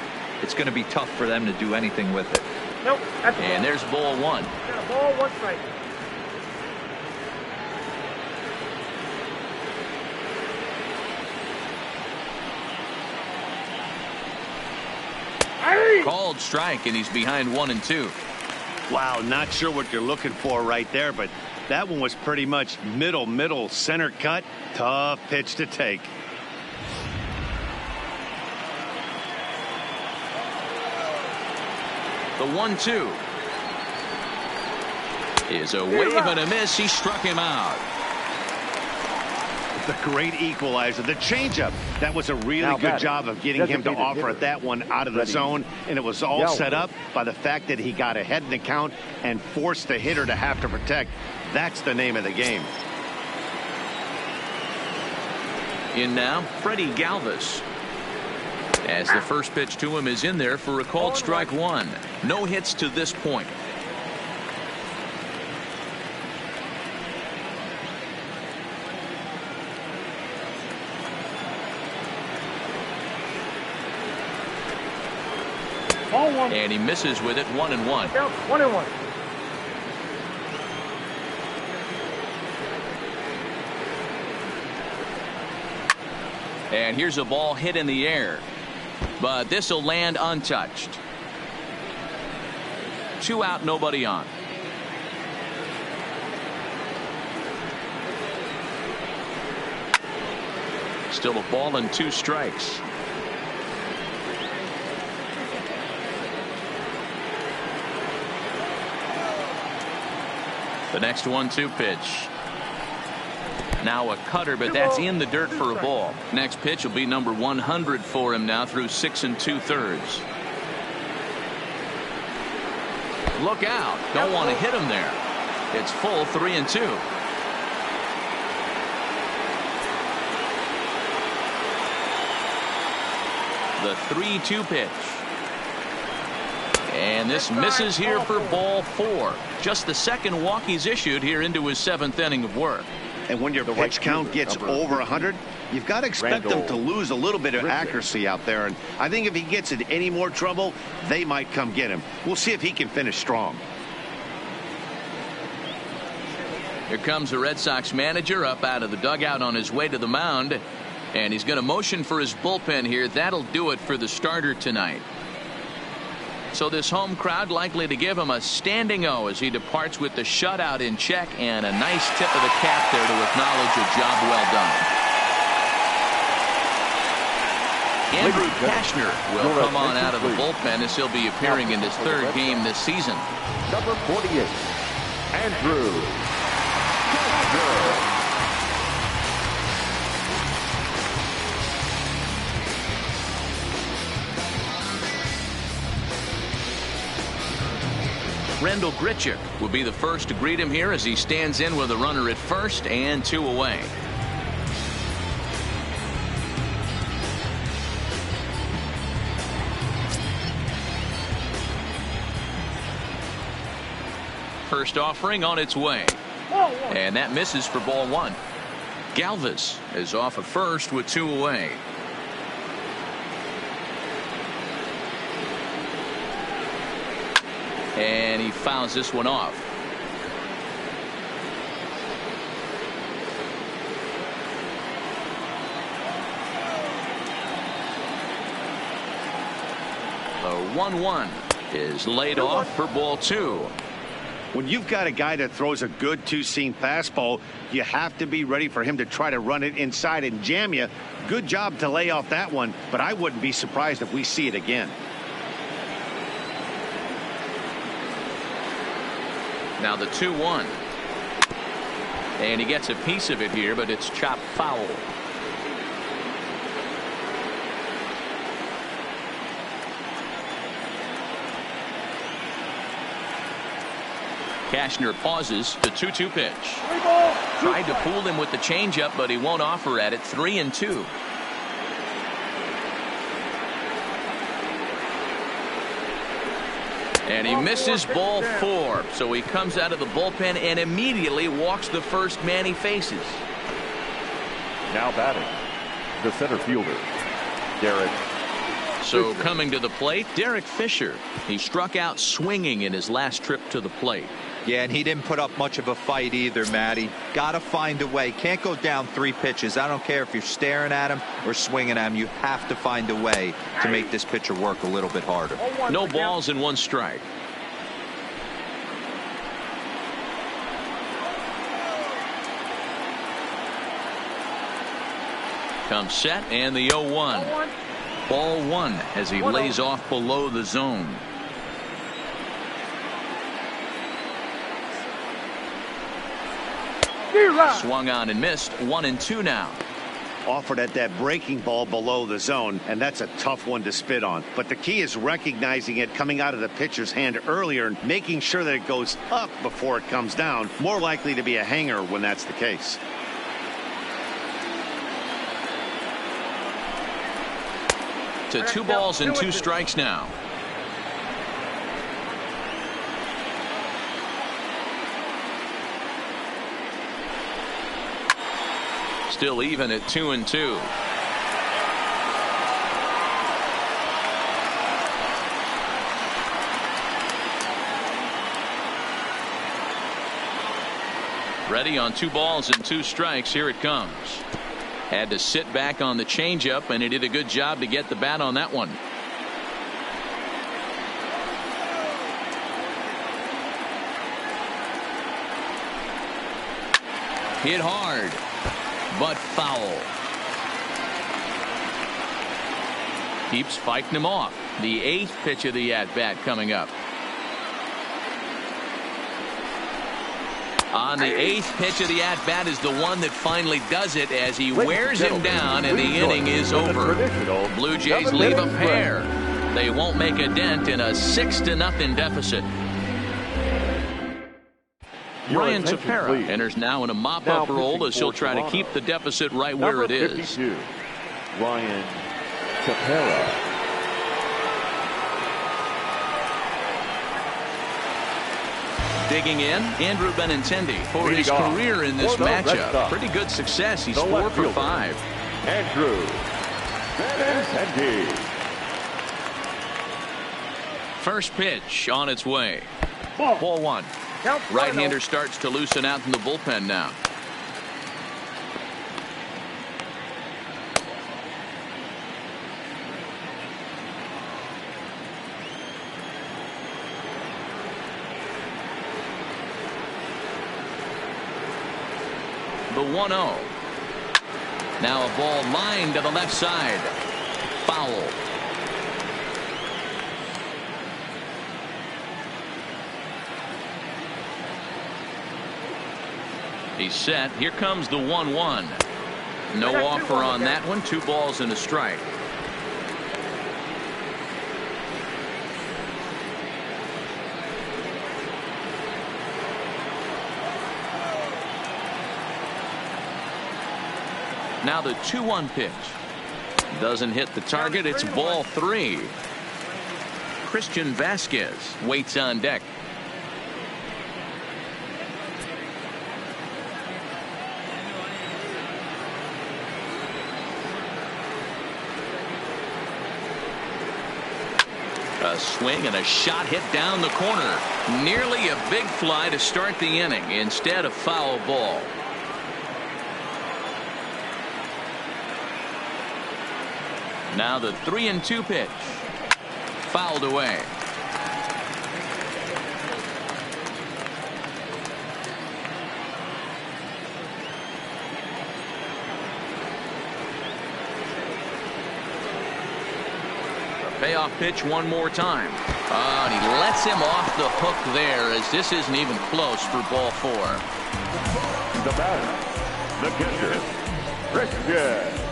Speaker 5: it's going to be tough for them to do anything with it.
Speaker 7: Nope.
Speaker 2: And there's ball 1.
Speaker 7: Ball 1 strike.
Speaker 2: Called strike, and he's behind 1 and 2.
Speaker 3: Wow, not sure what you're looking for right there, but that one was pretty much middle center cut. Tough pitch to take.
Speaker 2: The 1-2 is a wave and a miss. He struck him out.
Speaker 3: The great equalizer, the changeup. That was a really good job of getting him to offer at that one out of the zone, and it was all set up by the fact that he got ahead in the count and forced the hitter to have to protect. That's the name of the game.
Speaker 2: In now, Freddie Galvis. As the first pitch to him is in there for a called strike one. No hits to this point. And he misses with it. 1-1.
Speaker 6: 1-1.
Speaker 2: And here's a ball hit in the air, but this will land untouched. 2 out, nobody on. Still a ball and 2 strikes. The next 1-2 pitch. Now a cutter, but that's in the dirt for a ball. Next pitch will be number 100 for him now through 6 2/3. Look out. Don't want to hit him there. It's full 3-2. The 3-2 pitch. And this misses here for ball 4. Just the second walk he's issued here into his 7th inning of work.
Speaker 3: And when your pitch count gets over 100, you've got to expect them to lose a little bit of accuracy out there. And I think if he gets in any more trouble, they might come get him. We'll see if he can finish strong.
Speaker 2: Here comes the Red Sox manager up out of the dugout on his way to the mound. And he's going to motion for his bullpen here. That'll do it for the starter tonight. So this home crowd likely to give him a standing O as he departs with the shutout in check, and a nice tip of the cap there to acknowledge a job well done. Andrew Cashner will come on out of the bullpen as he'll be appearing in his 3rd game this season.
Speaker 6: Number 48, Andrew Cashner.
Speaker 2: Rendell Grichuk will be the first to greet him here as he stands in with a runner at first and 2 away. First offering on its way. And that misses for ball 1. Galvis is off at first with 2 away. And he fouls this one off. The 1-1 is laid off for ball 2.
Speaker 3: When you've got a guy that throws a good 2-seam fastball, you have to be ready for him to try to run it inside and jam you. Good job to lay off that one, but I wouldn't be surprised if we see it again.
Speaker 2: Now the 2-1. And he gets a piece of it here, but it's chopped foul. Cashner pauses. The 2-2 pitch. Tried to fool him with the changeup, but he won't offer at it. 3-2. And he misses ball 4. So he comes out of the bullpen and immediately walks the first man he faces.
Speaker 6: Now batting, the center fielder, Derek.
Speaker 2: So coming to the plate, Derek Fisher. He struck out swinging in his last trip to the plate.
Speaker 5: Yeah, and he didn't put up much of a fight either, Matty. Got to find a way. Can't go down 3 pitches. I don't care if you're staring at him or swinging at him. You have to find a way to make this pitcher work a little bit harder.
Speaker 2: No balls and 1 strike. Comes set and the 0-1. Ball 1 as he lays off below the zone. Swung on and missed. 1-2 now.
Speaker 3: Offered at that breaking ball below the zone, and that's a tough one to spit on. But the key is recognizing it coming out of the pitcher's hand earlier and making sure that it goes up before it comes down. More likely to be a hanger when that's the case.
Speaker 2: To 2 balls and 2 strikes now. Still even at 2-2. Ready on 2 balls and 2 strikes. Here it comes. Had to sit back on the changeup, and he did a good job to get the bat on that one. Hit hard, but foul. Keeps fighting him off. The 8th pitch of the at-bat coming up. On the 8th pitch of the at-bat is the one that finally does it as he wears him down, and the inning is over. Blue Jays leave a pair. They won't make a dent in a 6-0 deficit. Ryan Tepera enters now in a mop-up role as he'll try to keep the deficit right where it is.
Speaker 6: 52, Ryan Tepera.
Speaker 2: Digging in, Andrew Benintendi for his career in this matchup. Pretty good success. He's 4 for 5.
Speaker 6: Andrew Benintendi.
Speaker 2: First pitch on its way. Ball 1. Right-hander starts to loosen out in the bullpen now. The 1-0. Now a ball lined to the left side. Foul. He's set. Here comes the 1-1. No offer on that one. 2 balls and a strike. Now the 2-1 pitch. Doesn't hit the target. It's ball 3. Christian Vasquez waits on deck. A swing and a shot hit down the corner. Nearly a big fly to start the inning. Instead, a foul ball. Now the 3-2 pitch. Fouled away. Payoff pitch one more time. And he lets him off the hook there as this isn't even close for ball 4.
Speaker 6: The batter, the catcher, Christian Vasquez.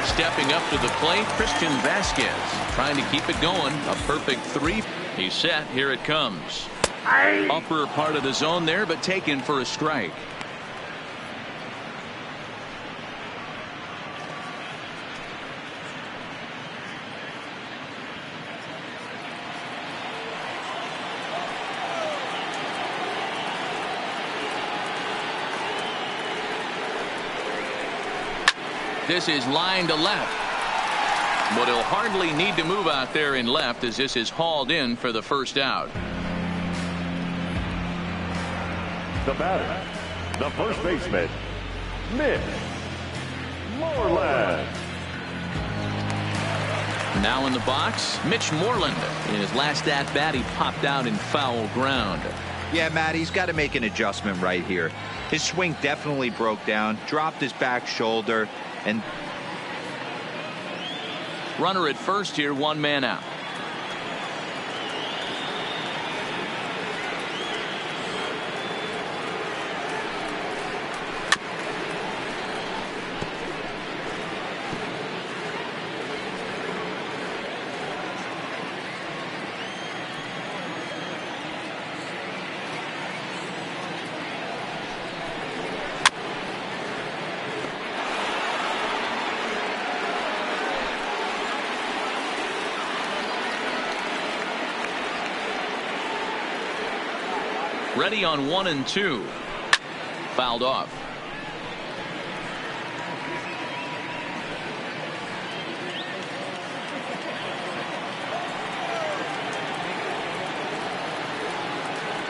Speaker 2: Stepping up to the plate, Christian Vasquez trying to keep it going. A perfect 3. He's set. Here it comes. Upper part of the zone there, but taken for a strike. This is line to left, but he'll hardly need to move out there in left as this is hauled in for the first out.
Speaker 6: The batter, the first baseman, Mitch Moreland.
Speaker 2: Now in the box, Mitch Moreland. In his last at bat, he popped out in foul ground.
Speaker 5: Yeah, Matt, he's got to make an adjustment right here. His swing definitely broke down, dropped his back shoulder, and
Speaker 2: runner at first here, 1 man out. Ready on 1 and 2. Fouled off.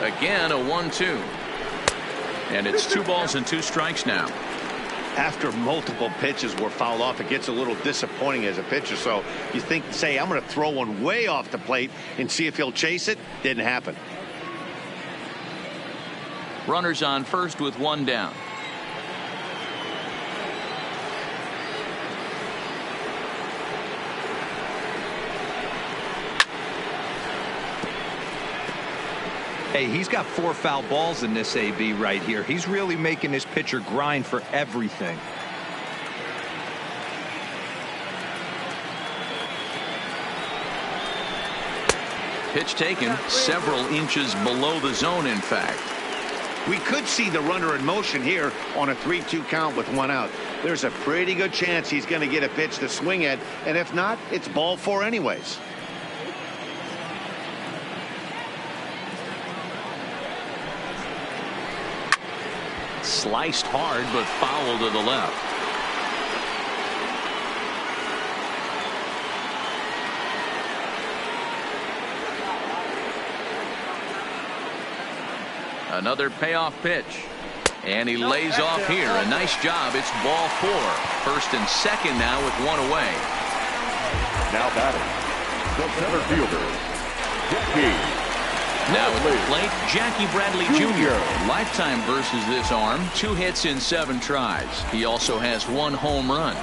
Speaker 2: Again, a 1-2. And it's 2 balls and 2 strikes now.
Speaker 3: After multiple pitches were fouled off, it gets a little disappointing as a pitcher. So you think, say, I'm going to throw one way off the plate and see if he'll chase it. Didn't happen.
Speaker 2: Runners on first with 1 down.
Speaker 5: Hey, he's got 4 foul balls in this AB right here. He's really making his pitcher grind for everything.
Speaker 2: Pitch taken several inches below the zone, in fact.
Speaker 3: We could see the runner in motion here on a 3-2 count with 1 out. There's a pretty good chance he's going to get a pitch to swing at, and if not, it's ball 4 anyways.
Speaker 2: Sliced hard, but foul to the left. Another payoff pitch. And he lays off here. A nice job. It's ball 4. First and second now with 1 away.
Speaker 6: Now batting, the center fielder, Jackie.
Speaker 2: Now at the plate, Jackie Bradley Jr. Lifetime versus this arm. 2 hits in 7 tries. He also has 1 home run.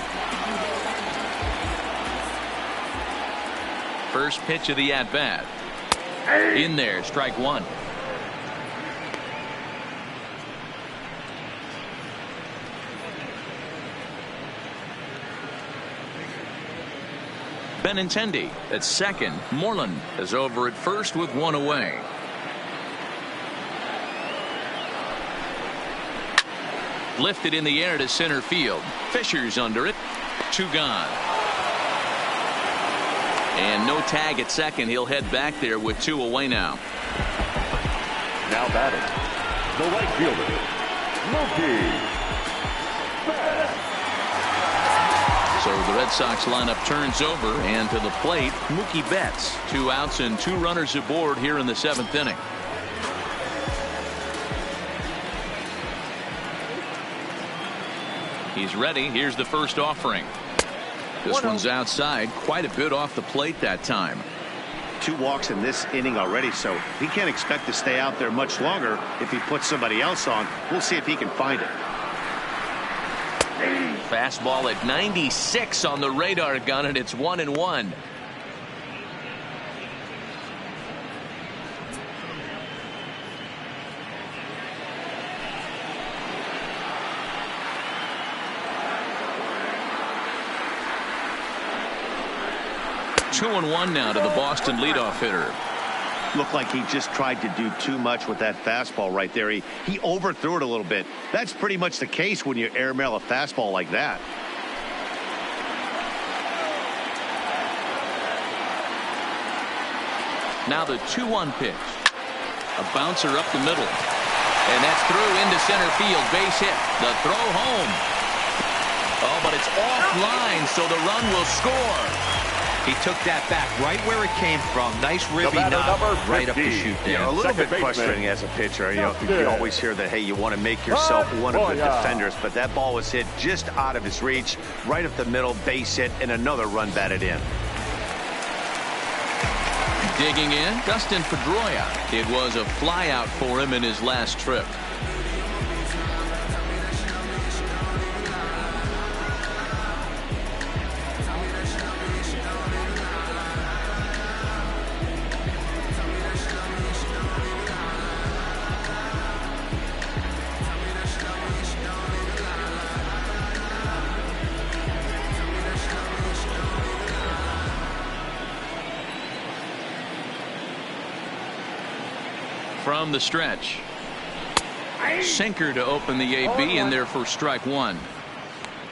Speaker 2: First pitch of the at-bat. In there, strike 1. Benintendi at second. Moreland is over at first with 1 away. Lifted in the air to center field. Fisher's under it. 2 gone. And no tag at second. He'll head back there with 2 away now.
Speaker 6: Now batting, the right fielder, Mookie.
Speaker 2: So the Red Sox lineup turns over, and to the plate, Mookie Betts. 2 outs and 2 runners aboard here in the 7th inning. He's ready. Here's the first offering. This one's outside, quite a bit off the plate that time.
Speaker 3: 2 walks in this inning already, so he can't expect to stay out there much longer if he puts somebody else on. We'll see if he can find it.
Speaker 2: Fastball at 96 on the radar gun, and it's 1-1. Two and 1 now to the Boston leadoff hitter.
Speaker 3: Looked like he just tried to do too much with that fastball right there. He overthrew it a little bit. That's pretty much the case when you airmail a fastball like that.
Speaker 2: Now the 2-1 pitch. A bouncer up the middle. And that's through into center field. Base hit. The throw home. Oh, but it's offline, so the run will score.
Speaker 5: He took that back right where it came from. Nice ribby knob right up the chute there.
Speaker 3: A little bit frustrating as a pitcher. You always hear that, hey, you want to make yourself one of the defenders, but that ball was hit just out of his reach, right up the middle, base hit, and another run batted in.
Speaker 2: Digging in, Dustin Pedroia. It was a flyout for him in his last trip. From the stretch. Sinker to open the AB in there for strike 1.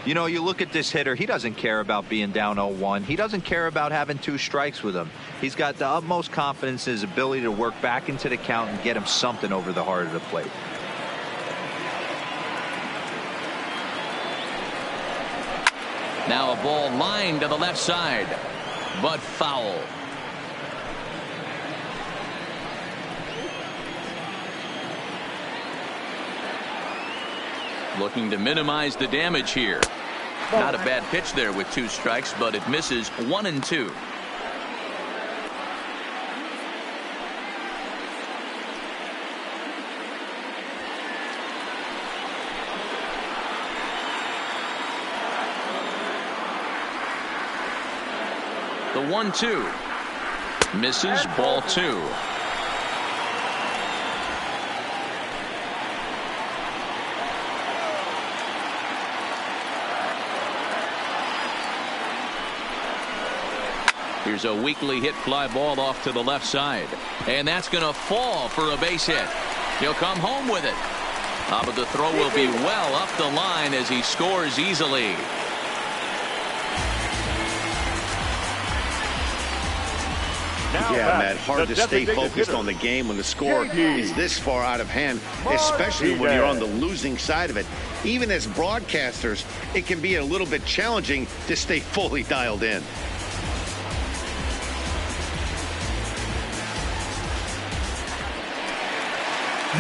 Speaker 5: You know, you look at this hitter, he doesn't care about being down 0-1. He doesn't care about having 2 strikes with him. He's got the utmost confidence in his ability to work back into the count and get him something over the heart of the plate.
Speaker 2: Now a ball lined to the left side, but foul. Looking to minimize the damage here. Not a bad pitch there with 2 strikes, but it misses 1-2. The 1-2 misses, ball 2. Here's a weakly hit fly ball off to the left side, and that's going to fall for a base hit. He'll come home with it. But the throw will be well up the line as he scores easily.
Speaker 3: Yeah, Matt, hard to stay focused on the game when the score is this far out of hand, especially when you're on the losing side of it. Even as broadcasters, it can be a little bit challenging to stay fully dialed in.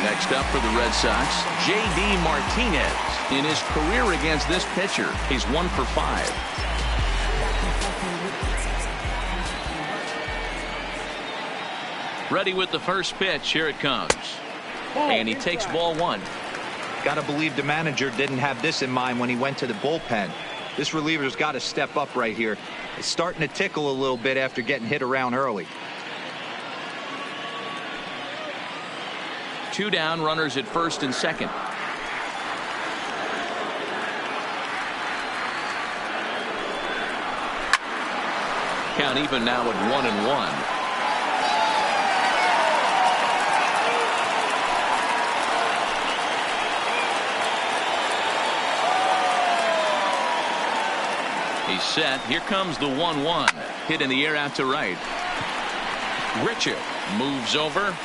Speaker 2: Next up for the Red Sox, J.D. Martinez. In his career against this pitcher, he's 1 for 5. Ready with the first pitch. Here it comes. And he takes ball 1.
Speaker 5: Got to believe the manager didn't have this in mind when he went to the bullpen. This reliever's got to step up right here. It's starting to tickle a little bit after getting hit around early.
Speaker 2: 2 down, runners at first and second. Count even now at 1-1. He's set. Here comes the 1-1. Hit in the air out to right. Richard moves over,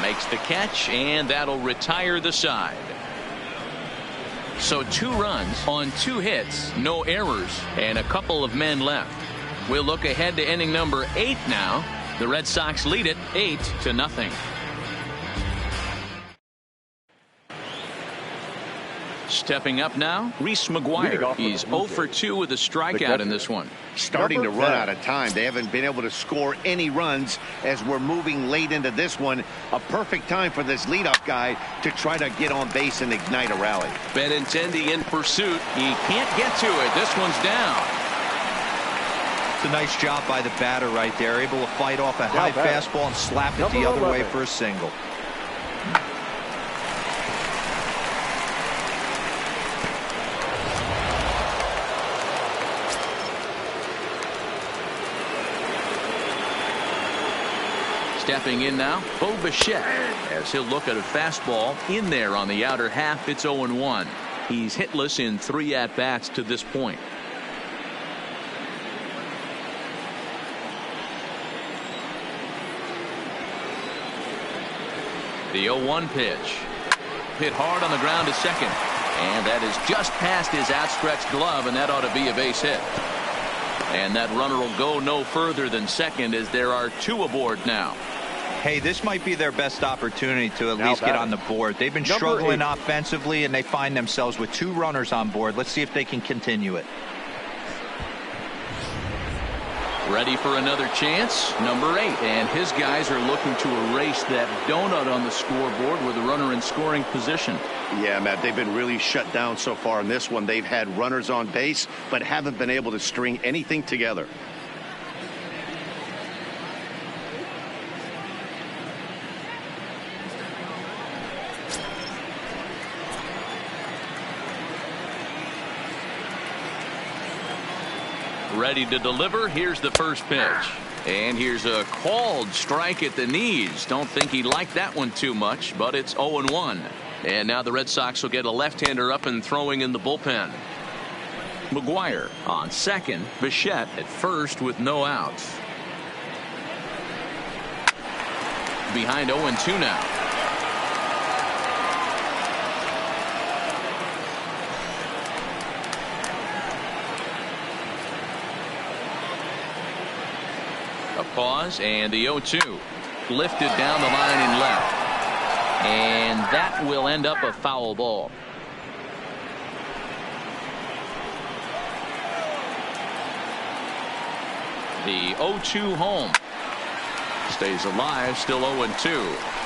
Speaker 2: makes the catch, and that'll retire the side. So 2 runs on 2 hits, no errors, and a couple of men left. We'll look ahead to inning number 8 now. The Red Sox lead it 8-0. Stepping up now, Reese McGuire. He's 0 for 2 with a strikeout in this one.
Speaker 3: Starting to run out of time. They haven't been able to score any runs as we're moving late into this one. A perfect time for this leadoff guy to try to get on base and ignite a rally.
Speaker 2: Benintendi in pursuit. He can't get to it. This one's down.
Speaker 5: It's a nice job by the batter right there. Able to fight off a high fastball and slap it the other way for a single.
Speaker 2: Stepping in now, Bo Bichette, as he'll look at a fastball in there on the outer half. It's 0-1. He's hitless in 3 at-bats to this point. The 0-1 pitch. Hit hard on the ground to second. And that is just past his outstretched glove, and that ought to be a base hit. And that runner will go no further than second as there are 2 aboard now.
Speaker 5: Hey, this might be their best opportunity to at least get on the board. They've been struggling offensively, and they find themselves with 2 runners on board. Let's see if they can continue it.
Speaker 2: Ready for another chance, number 8, and his guys are looking to erase that donut on the scoreboard with a runner in scoring position.
Speaker 3: Yeah, Matt, they've been really shut down so far in this one. They've had runners on base, but haven't been able to string anything together.
Speaker 2: Ready to deliver. Here's the first pitch. And here's a called strike at the knees. Don't think he liked that one too much, but it's 0-1. And now the Red Sox will get a left-hander up and throwing in the bullpen. McGuire on second. Bichette at first with no outs. Behind 0-2 now. A pause and the 0-2. Lifted down the line and left. And that will end up a foul ball. The 0-2 home. Stays alive, still 0-2.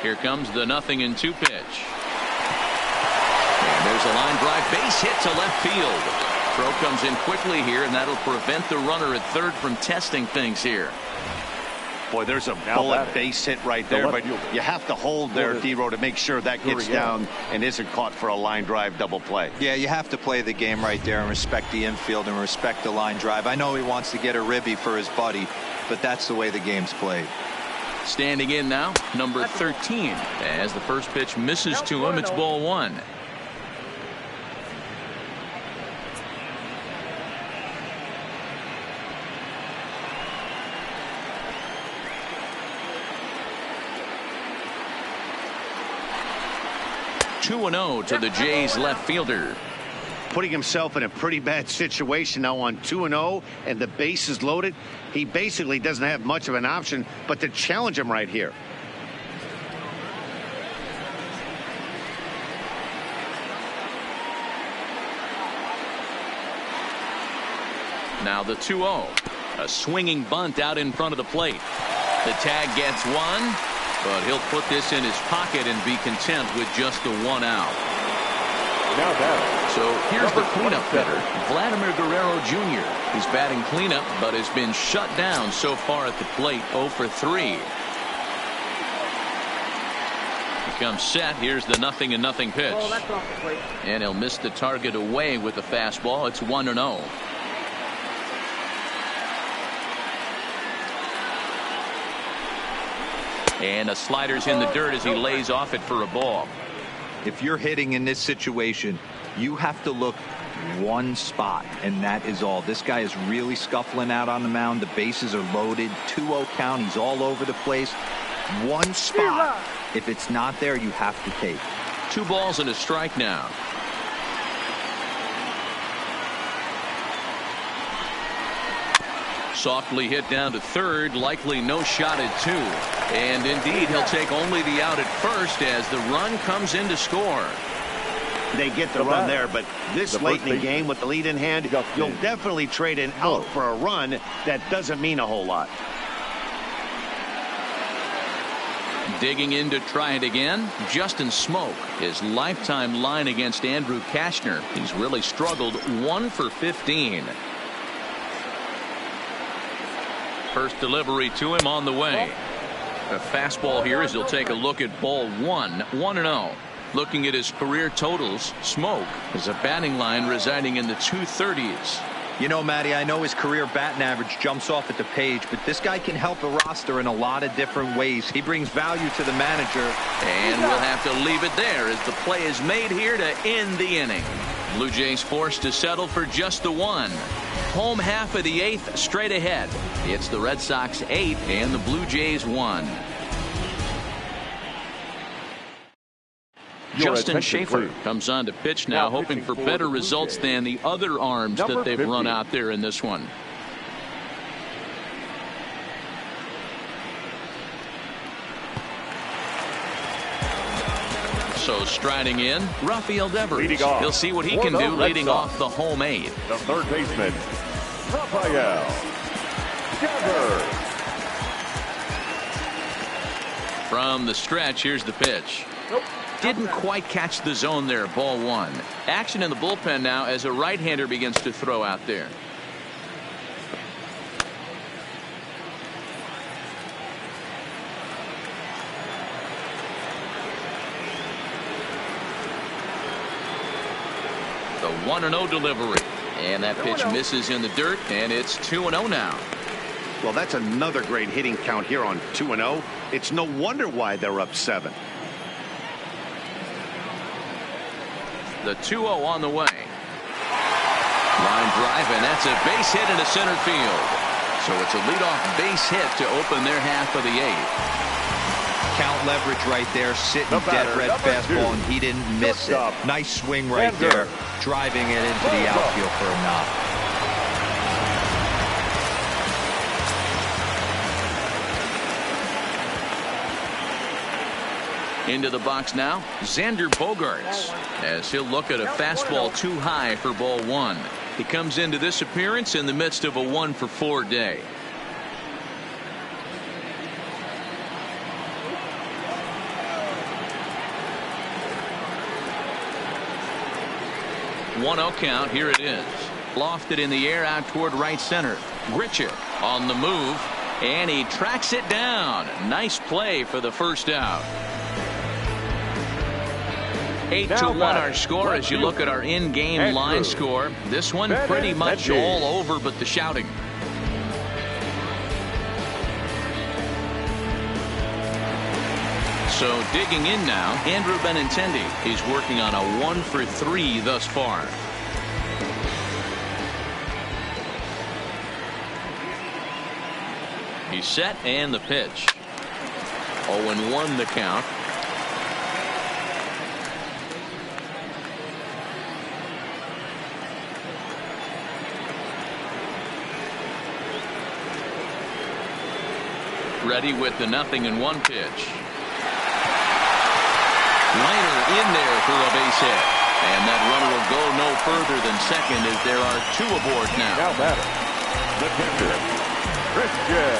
Speaker 2: Here comes the 0-2 pitch. And there's a line drive, base hit to left field. Throw comes in quickly here, and that'll prevent the runner at third from testing things here.
Speaker 3: Boy, there's a bullet base hit right there, but you have to hold there, D-Row, to make sure that gets down and isn't caught for a line drive double play.
Speaker 5: Yeah, you have to play the game right there and respect the infield and respect the line drive. I know he wants to get a ribby for his buddy, but that's the way the game's played.
Speaker 2: Standing in now, number 13. As the first pitch misses to him, it's ball one. (2-0) to the Jays left fielder.
Speaker 3: Putting himself in a pretty bad situation now on 2-0 and the base is loaded. He basically doesn't have much of an option but to challenge him right here.
Speaker 2: Now the 2-0. A swinging bunt out in front of the plate. The tag gets one, but he'll put this in his pocket and be content with just the 1 out.
Speaker 6: Now down.
Speaker 2: So here's the cleanup hitter, Vladimir Guerrero Jr. He's batting cleanup, but has been shut down so far at the plate, 0 for 3. He comes set. Here's the 0-0 pitch.
Speaker 7: Oh, that's off the plate.
Speaker 2: And he'll miss the target away with the fastball. It's 1-0. And a slider's in the dirt as he lays off it for a ball.
Speaker 5: If you're hitting in this situation, you have to look one spot, and that is all. This guy is really scuffling out on the mound. The bases are loaded. 2-0 count. He's all over the place. One spot. If it's not there, you have to take.
Speaker 2: 2 balls and a strike now. Softly hit down to third, likely no shot at 2. And indeed, he'll take only the out at first as the run comes in to score.
Speaker 3: They get the run there, but this late in the game with the lead in hand, you'll definitely trade an out for a run. That doesn't mean a whole lot.
Speaker 2: Digging in to try it again, Justin Smoke. His lifetime line against Andrew Kashner. He's really struggled, 1 for 15. First delivery to him on the way. A fastball here as he'll take a look at ball 1. 1-0. Looking at his career totals, Smoke is a batting line residing in the 230s.
Speaker 5: You know, Matty, I know his career batting average jumps off at the page, but this guy can help a roster in a lot of different ways. He brings value to the manager.
Speaker 2: And we'll have to leave it there as the play is made here to end the inning. Blue Jays forced to settle for just the 1. Home half of the 8th straight ahead. It's the Red Sox 8 and the Blue Jays 1. Justin Schaefer comes on to pitch now, hoping for better results than the other arms that they've run out there in this one. So striding in, Rafael Devers. He'll see what he can do leading off the home 8th.
Speaker 6: The third baseman, Rafael Devers.
Speaker 2: From the stretch, here's the pitch. Didn't quite catch the zone there, ball 1. Action in the bullpen now as a right-hander begins to throw out there. The 1-0 delivery. And that pitch misses in the dirt, and it's 2-0 now.
Speaker 3: Well, that's another great hitting count here on 2-0. It's no wonder why they're up 7.
Speaker 2: The 2-0 on the way. Line drive, and that's a base hit into center field. So it's a leadoff base hit to open their half of the 8th.
Speaker 5: Count leverage right there, sitting dead red fastball, and he didn't miss it. Nice swing right there, driving it into the outfield for a knock.
Speaker 2: Into the box now, Xander Bogaerts, as he'll look at a fastball too high for ball 1. He comes into this appearance in the midst of a 1-for-4 day. One 0 count. Here it is. Lofted in the air out toward right center. Grichuk on the move, and he tracks it down. Nice play for the first out. 8-1 our score as you look at our in-game line score. This one pretty much all over but the shouting. So digging in now, Andrew Benintendi. He's working on a 1-for-3 thus far. He's set, and the pitch. 0-1 the count. Ready with the 0-1 pitch. Liner in there for a base hit. And that runner will go no further than second as there are 2 aboard now.
Speaker 6: Now batter, the catcher, Christian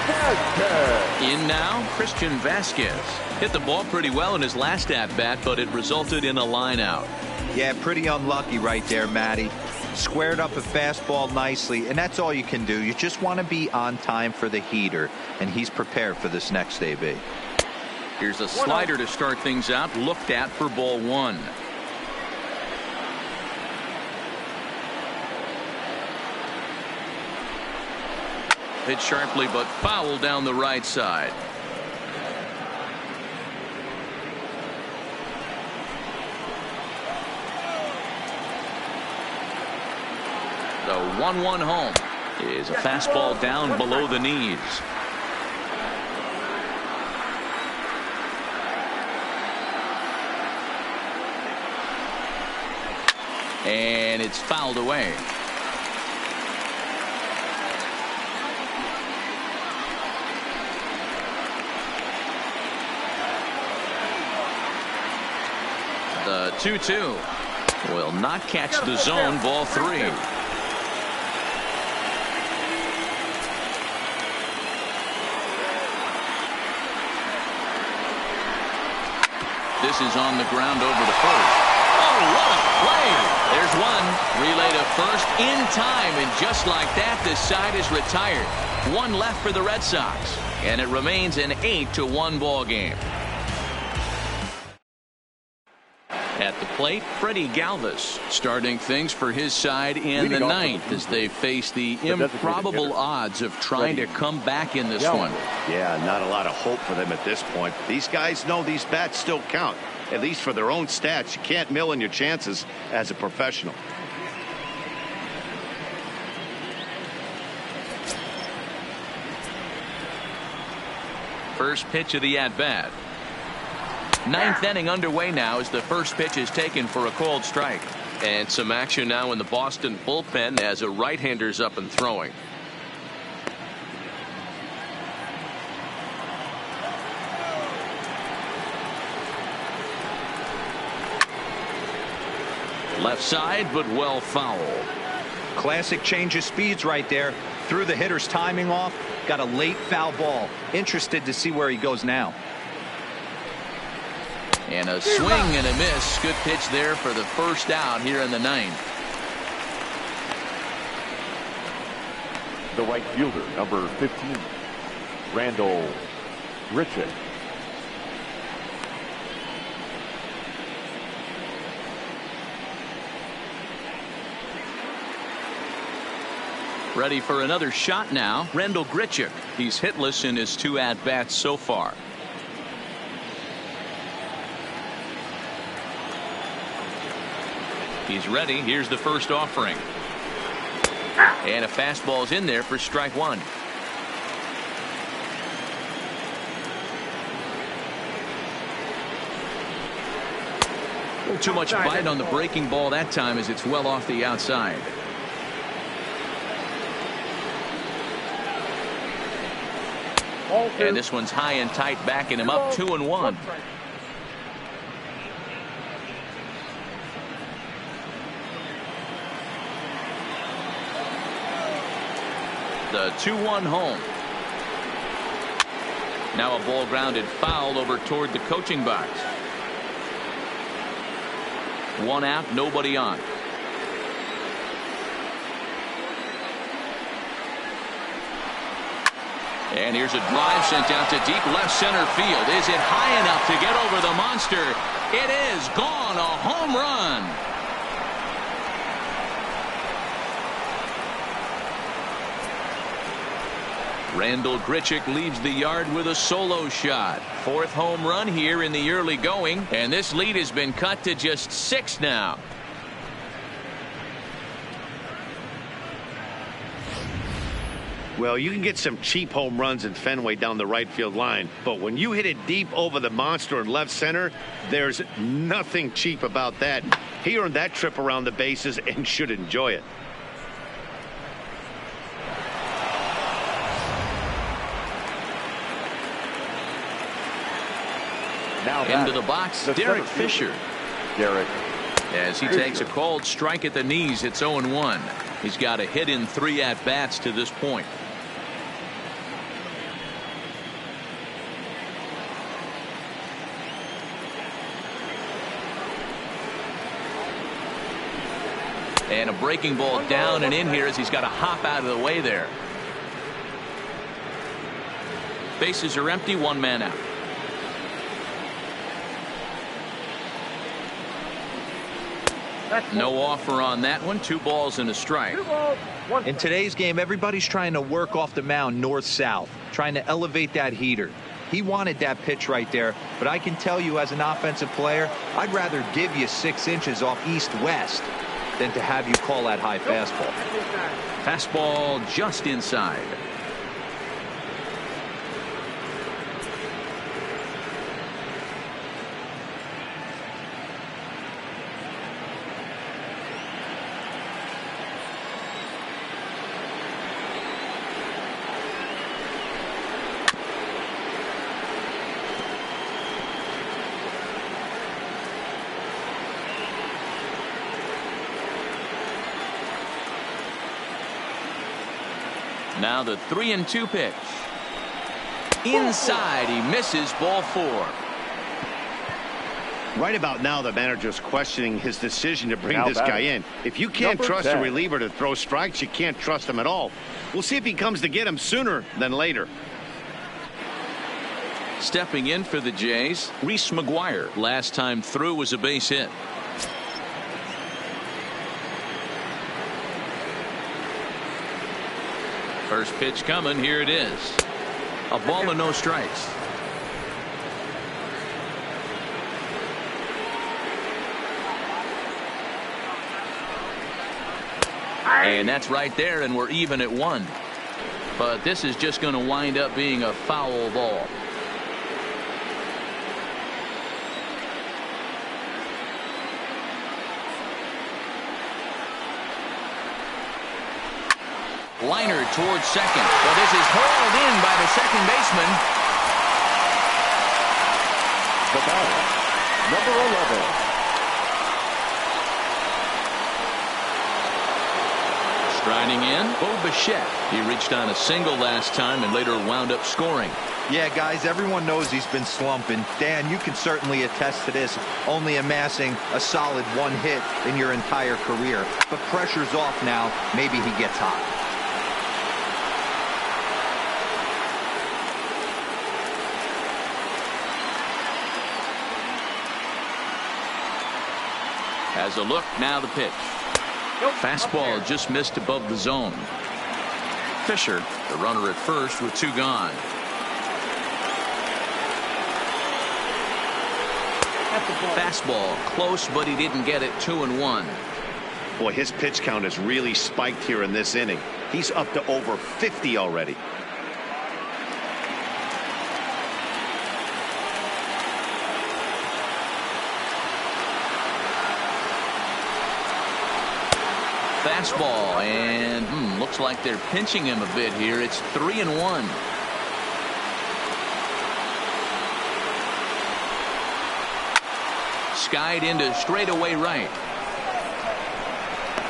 Speaker 6: Vázquez.
Speaker 2: In now, Christian Vázquez. Hit the ball pretty well in his last at-bat, but it resulted in a line out.
Speaker 5: Yeah, pretty unlucky right there, Matty. Squared up a fastball nicely, and that's all you can do. You just want to be on time for the heater, and he's prepared for this next AB.
Speaker 2: Here's a slider to start things out, looked at for ball 1. Hit sharply but foul down the right side. The 1-1 home is a fastball down below the knees. And it's fouled away. The 2-2 will not catch the zone. Ball 3. This is on the ground over to first. Oh, what a play! There's one. Relay to first in time, and just like that, this side is retired. 1 left for the Red Sox, and it remains an 8-1 ball game. At the plate, Freddie Galvis starting things for his side in the 9th as they face the improbable odds of trying to come back in this one.
Speaker 3: Yeah, not a lot of hope for them at this point. These guys know these bats still count, at least for their own stats. You can't mill in your chances as a professional.
Speaker 2: First pitch of the at-bat. 9th inning underway now as the first pitch is taken for a called strike. And some action now in the Boston bullpen as a right-hander's up and throwing. Left side, but well fouled.
Speaker 5: Classic change of speeds right there. Threw the hitter's timing off. Got a late foul ball. Interested to see where he goes now.
Speaker 2: And a swing and a miss. Good pitch there for the first out here in the 9th.
Speaker 6: The right fielder, number 15, Randall Grichuk.
Speaker 2: Ready for another shot now. Randal Grichuk. He's hitless in his 2 at-bats so far. He's ready. Here's the first offering. And a fastball's in there for strike 1. A little too much bite on the breaking ball that time as it's well off the outside. And this one's high and tight, backing him up 2-1. The 2-1 home. Now a ball grounded foul over toward the coaching box. 1 out, nobody on. And here's a drive sent out to deep left center field. Is it high enough to get over the monster? It is gone. A home run. Randal Grichuk leaves the yard with a solo shot. 4th home run here in the early going, and this lead has been cut to just 6 now.
Speaker 3: Well, you can get some cheap home runs in Fenway down the right field line, but when you hit it deep over the monster in left center, there's nothing cheap about that. He earned that trip around the bases and should enjoy it.
Speaker 6: Now
Speaker 2: into the box, Derek Fisher. As he takes a called strike at the knees, it's 0-1. He's got a hit in 3 at-bats to this point. And a breaking ball down and in here as he's got to hop out of the way there. Bases are empty, 1 man out. No offer on that one. 2 balls and a strike.
Speaker 5: In today's game, everybody's trying to work off the mound north-south, trying to elevate that heater. He wanted that pitch right there, but I can tell you as an offensive player, I'd rather give you 6 inches off east-west than to have you call that high fastball.
Speaker 2: Fastball just inside. Now the 3-2 pitch. Inside, he misses, ball 4.
Speaker 3: Right about now, the manager's questioning his decision to bring this guy in. If you can't trust a reliever to throw strikes, you can't trust him at all. We'll see if he comes to get him sooner than later.
Speaker 2: Stepping in for the Jays, Reese McGuire. Last time through was a base hit. First pitch coming. Here it is. A ball and no strikes. And that's right there, and we're even at 1. But this is just going to wind up being a foul ball. Liner towards second. Well, this is hauled in by the second baseman.
Speaker 6: The batter, number 11.
Speaker 2: Striding in, Bo Bichette. He reached on a single last time and later wound up scoring.
Speaker 5: Yeah, guys, everyone knows he's been slumping. Dan, you can certainly attest to this, only amassing a solid 1 hit in your entire career. But pressure's off now. Maybe he gets hot.
Speaker 2: Has a look, now the pitch. Fastball just missed above the zone. Fisher, the runner at first with 2 gone. Fastball close, but he didn't get it. 2-1.
Speaker 3: Boy, his pitch count has really spiked here in this inning. He's up to over 50 already.
Speaker 2: Fastball, and looks like they're pinching him a bit here. It's 3-1. Skied into straightaway right.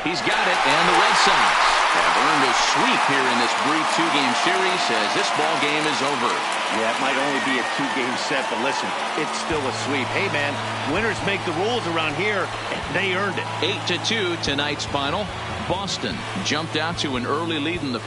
Speaker 2: He's got it, and the Red Sox have earned a sweep here in this brief 2-game series as this ball game is over.
Speaker 3: Yeah, it might only be a 2-game set, but listen, it's still a sweep. Hey, man, winners make the rules around here, and they earned it.
Speaker 2: 8-2 tonight's final. Boston jumped out to an early lead in the